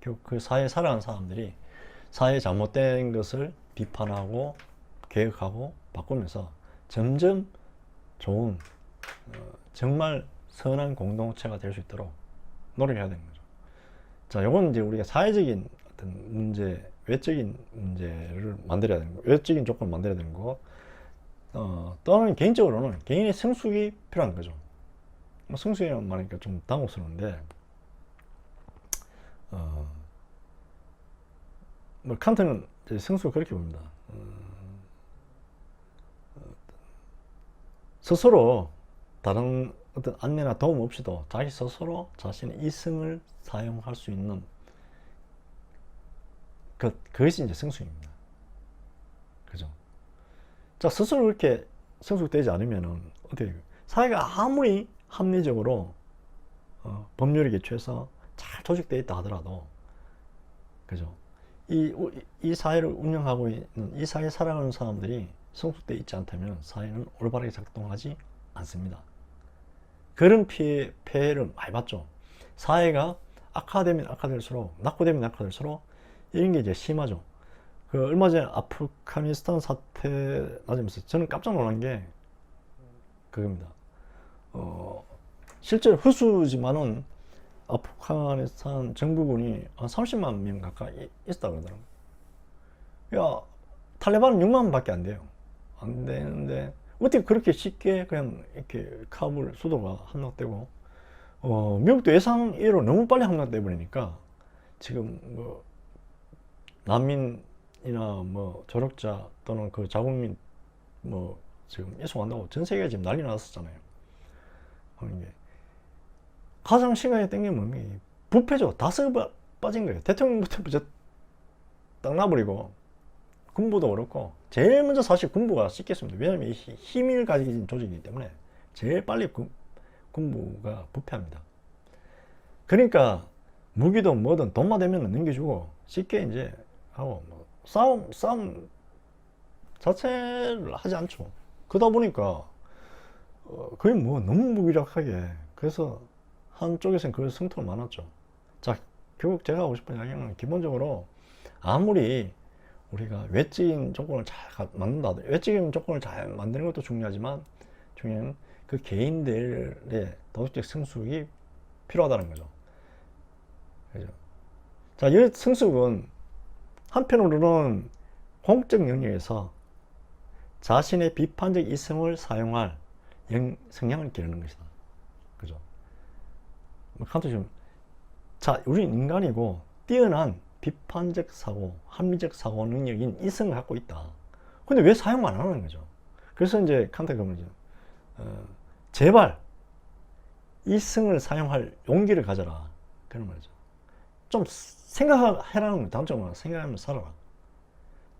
결국 그 사회에 살아가는 사람들이 사회의 잘못된 것을 비판하고 개혁하고 바꾸면서 점점 좋은 정말 선한 공동체가 될 수 있도록 노력해야 되는 거죠. 자, 요건 이제 우리가 사회적인 어떤 문제, 외적인 문제를 만들어야 되는 거, 외적인 조건을 만들어야 되는 거고, 또는 개인적으로는 개인의 성숙이 필요한 거죠. 성숙이라는 말이니까 좀 당혹스러운데, 뭐 칸트는 성숙을 그렇게 봅니다. 스스로 다른 어떤 안내나 도움 없이도 자기 스스로 자신의 이성을 사용할 수 있는 그것이 이제 성숙입니다. 그죠? 자, 스스로 그렇게 성숙되지 않으면은 어떻게 사회가 아무리 합리적으로 법률에 기초해서 잘 조직되어 있다 하더라도, 그죠? 이 사회를 운영하고 있는, 이 사회에 살아가는 사람들이 성숙되어 있지 않다면 사회는 올바르게 작동하지 않습니다. 그런 폐해를 많이 봤죠. 사회가 악화되면 악화될수록, 낙후되면 낙후될수록 이런 게 이제 심하죠. 얼마 전에 아프가니스탄 사태 나면서 저는 깜짝 놀란 게 그겁니다. 실제로 흑수지만은 아프가니스탄 정부군이 한 30만 명 가까이 있다고 그러더라고요. 야, 탈레반은 6만 밖에 안 돼요. 안 되는데 어떻게 그렇게 쉽게 그냥 이렇게 카불 수도가 함락되고, 미국도 예상외로 너무 빨리 함락돼 버리니까 지금 뭐 난민이나 뭐 조력자 또는 그 자국민 뭐 지금 이송한다고 전 세계가 지금 난리 났었잖아요. 이게 가장 심각했던 게 뭡니까? 부패죠. 다 썩어 빠진 거예요. 대통령부터 딱 놔버리고, 군부도 그렇고, 제일 먼저 사실 군부가 씻겠습니다. 왜냐하면 힘을 가진 조직이기 때문에 제일 빨리 군부가 부패합니다. 그러니까 무기도 뭐든 돈만 되면 넘겨주고 쉽게 이제 하고, 뭐 싸움 자체를 하지 않죠. 그러다 보니까 거의 뭐 너무 무기력하게, 그래서 한쪽에서는 그런 성토가 많았죠. 자, 결국 제가 하고 싶은 이야기는 기본적으로 아무리 우리가 외적인 조건을 잘 만든다, 외적인 조건을 잘 만드는 것도 중요하지만 중요한 그 개인들의 도덕적 성숙이 필요하다는 거죠. 그죠? 자, 이 성숙은 한편으로는 공적 영역에서 자신의 비판적 이성을 사용할 성향을 기르는 것이다. 그죠? 칸트 지금, 자, 우리는 인간이고 뛰어난 비판적 사고, 합리적 사고 능력인 이성을 갖고 있다. 근데 왜 사용 안 하는 거죠? 그래서 이제 칸트가 뭐죠? 제발 이성을 사용할 용기를 가져라. 그런 말이죠. 좀 생각해라는 거예요. 다음적으로 생각하면서 살아라.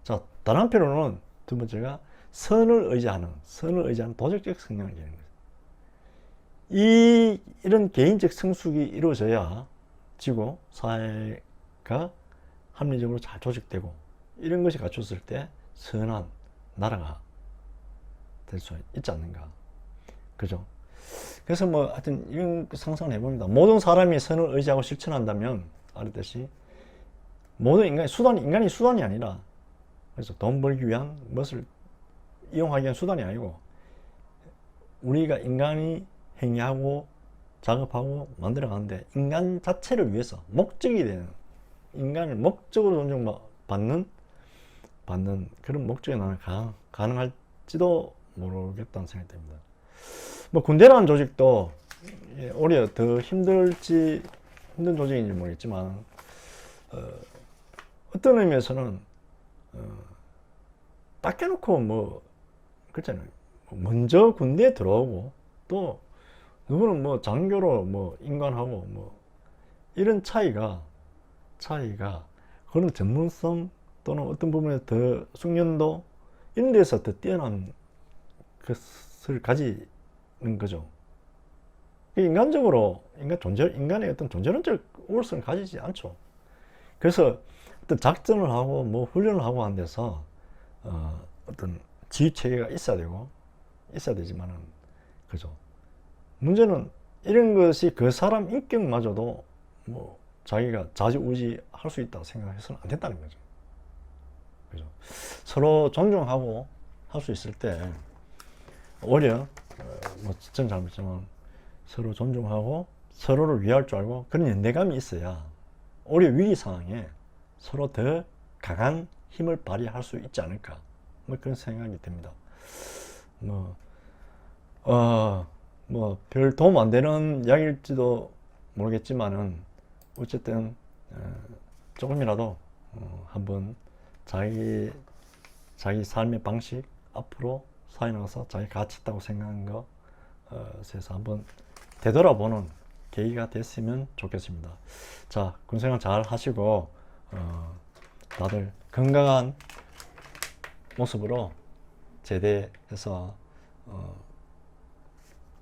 자, 다른 한편으로는 두 번째가 선을 의지하는 도덕적 성향을 기르는 거예요. 이런 개인적 성숙이 이루어져야 지구, 사회가 합리적으로 잘 조직되고, 이런 것이 갖췄을 때 선한 나라가 될 수 있지 않는가. 그죠? 그래서 뭐 하여튼 이런 상상을 해봅니다. 모든 사람이 선을 의지하고 실천한다면, 알았듯이 모든 인간이 수단이 아니라, 그래서 돈 벌기 위한 것을 이용하기 위한 수단이 아니고, 우리가 인간이 행위하고 작업하고 만들어가는데 인간 자체를 위해서 목적이 되는, 인간을 목적으로 존중받는 그런 목적이 나는 가능할지도 모르겠다는 생각이 듭니다. 뭐 군대라는 조직도 오히려 더 힘든 조직인지 모르겠지만, 어떤 의미에서는 딱 해놓고 뭐 그렇잖아요. 먼저 군대에 들어오고, 또 누구는 뭐 장교로 뭐 인간하고 뭐 이런 차이가 그런 전문성 또는 어떤 부분에 더 숙련도 이런 데서 더 뛰어난 것을 가지는 거죠. 인간적으로 인간의 어떤 존재론적 우월성을 가지지 않죠. 그래서 어떤 작전을 하고 뭐 훈련을 하고 하는 데서 어떤 지휘 체계가 있어야 되지만은, 그죠? 문제는 이런 것이 그 사람 인격마저도 뭐 자기가 좌지우지 할 수 있다고 생각해서는 안 된다는 거죠. 그죠? 서로 존중하고 할 수 있을 때, 오히려, 뭐, 저는 잘못했지만, 서로 존중하고 서로를 위할 줄 알고 그런 연대감이 있어야 우리 위기 상황에 서로 더 강한 힘을 발휘할 수 있지 않을까, 뭐 그런 생각이 듭니다. 별 도움 안 되는 이야기일지도 모르겠지만은 어쨌든 조금이라도 한번 자기 삶의 방식, 앞으로 사회 나가서 자기 가치 있다고 생각하는 것에서 한번 되돌아보는 계기가 됐으면 좋겠습니다. 자, 군생활 잘 하시고 다들 건강한 모습으로 제대해서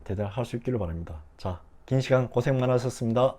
대대할 수 있기를 바랍니다. 자, 긴 시간 고생 많으셨습니다.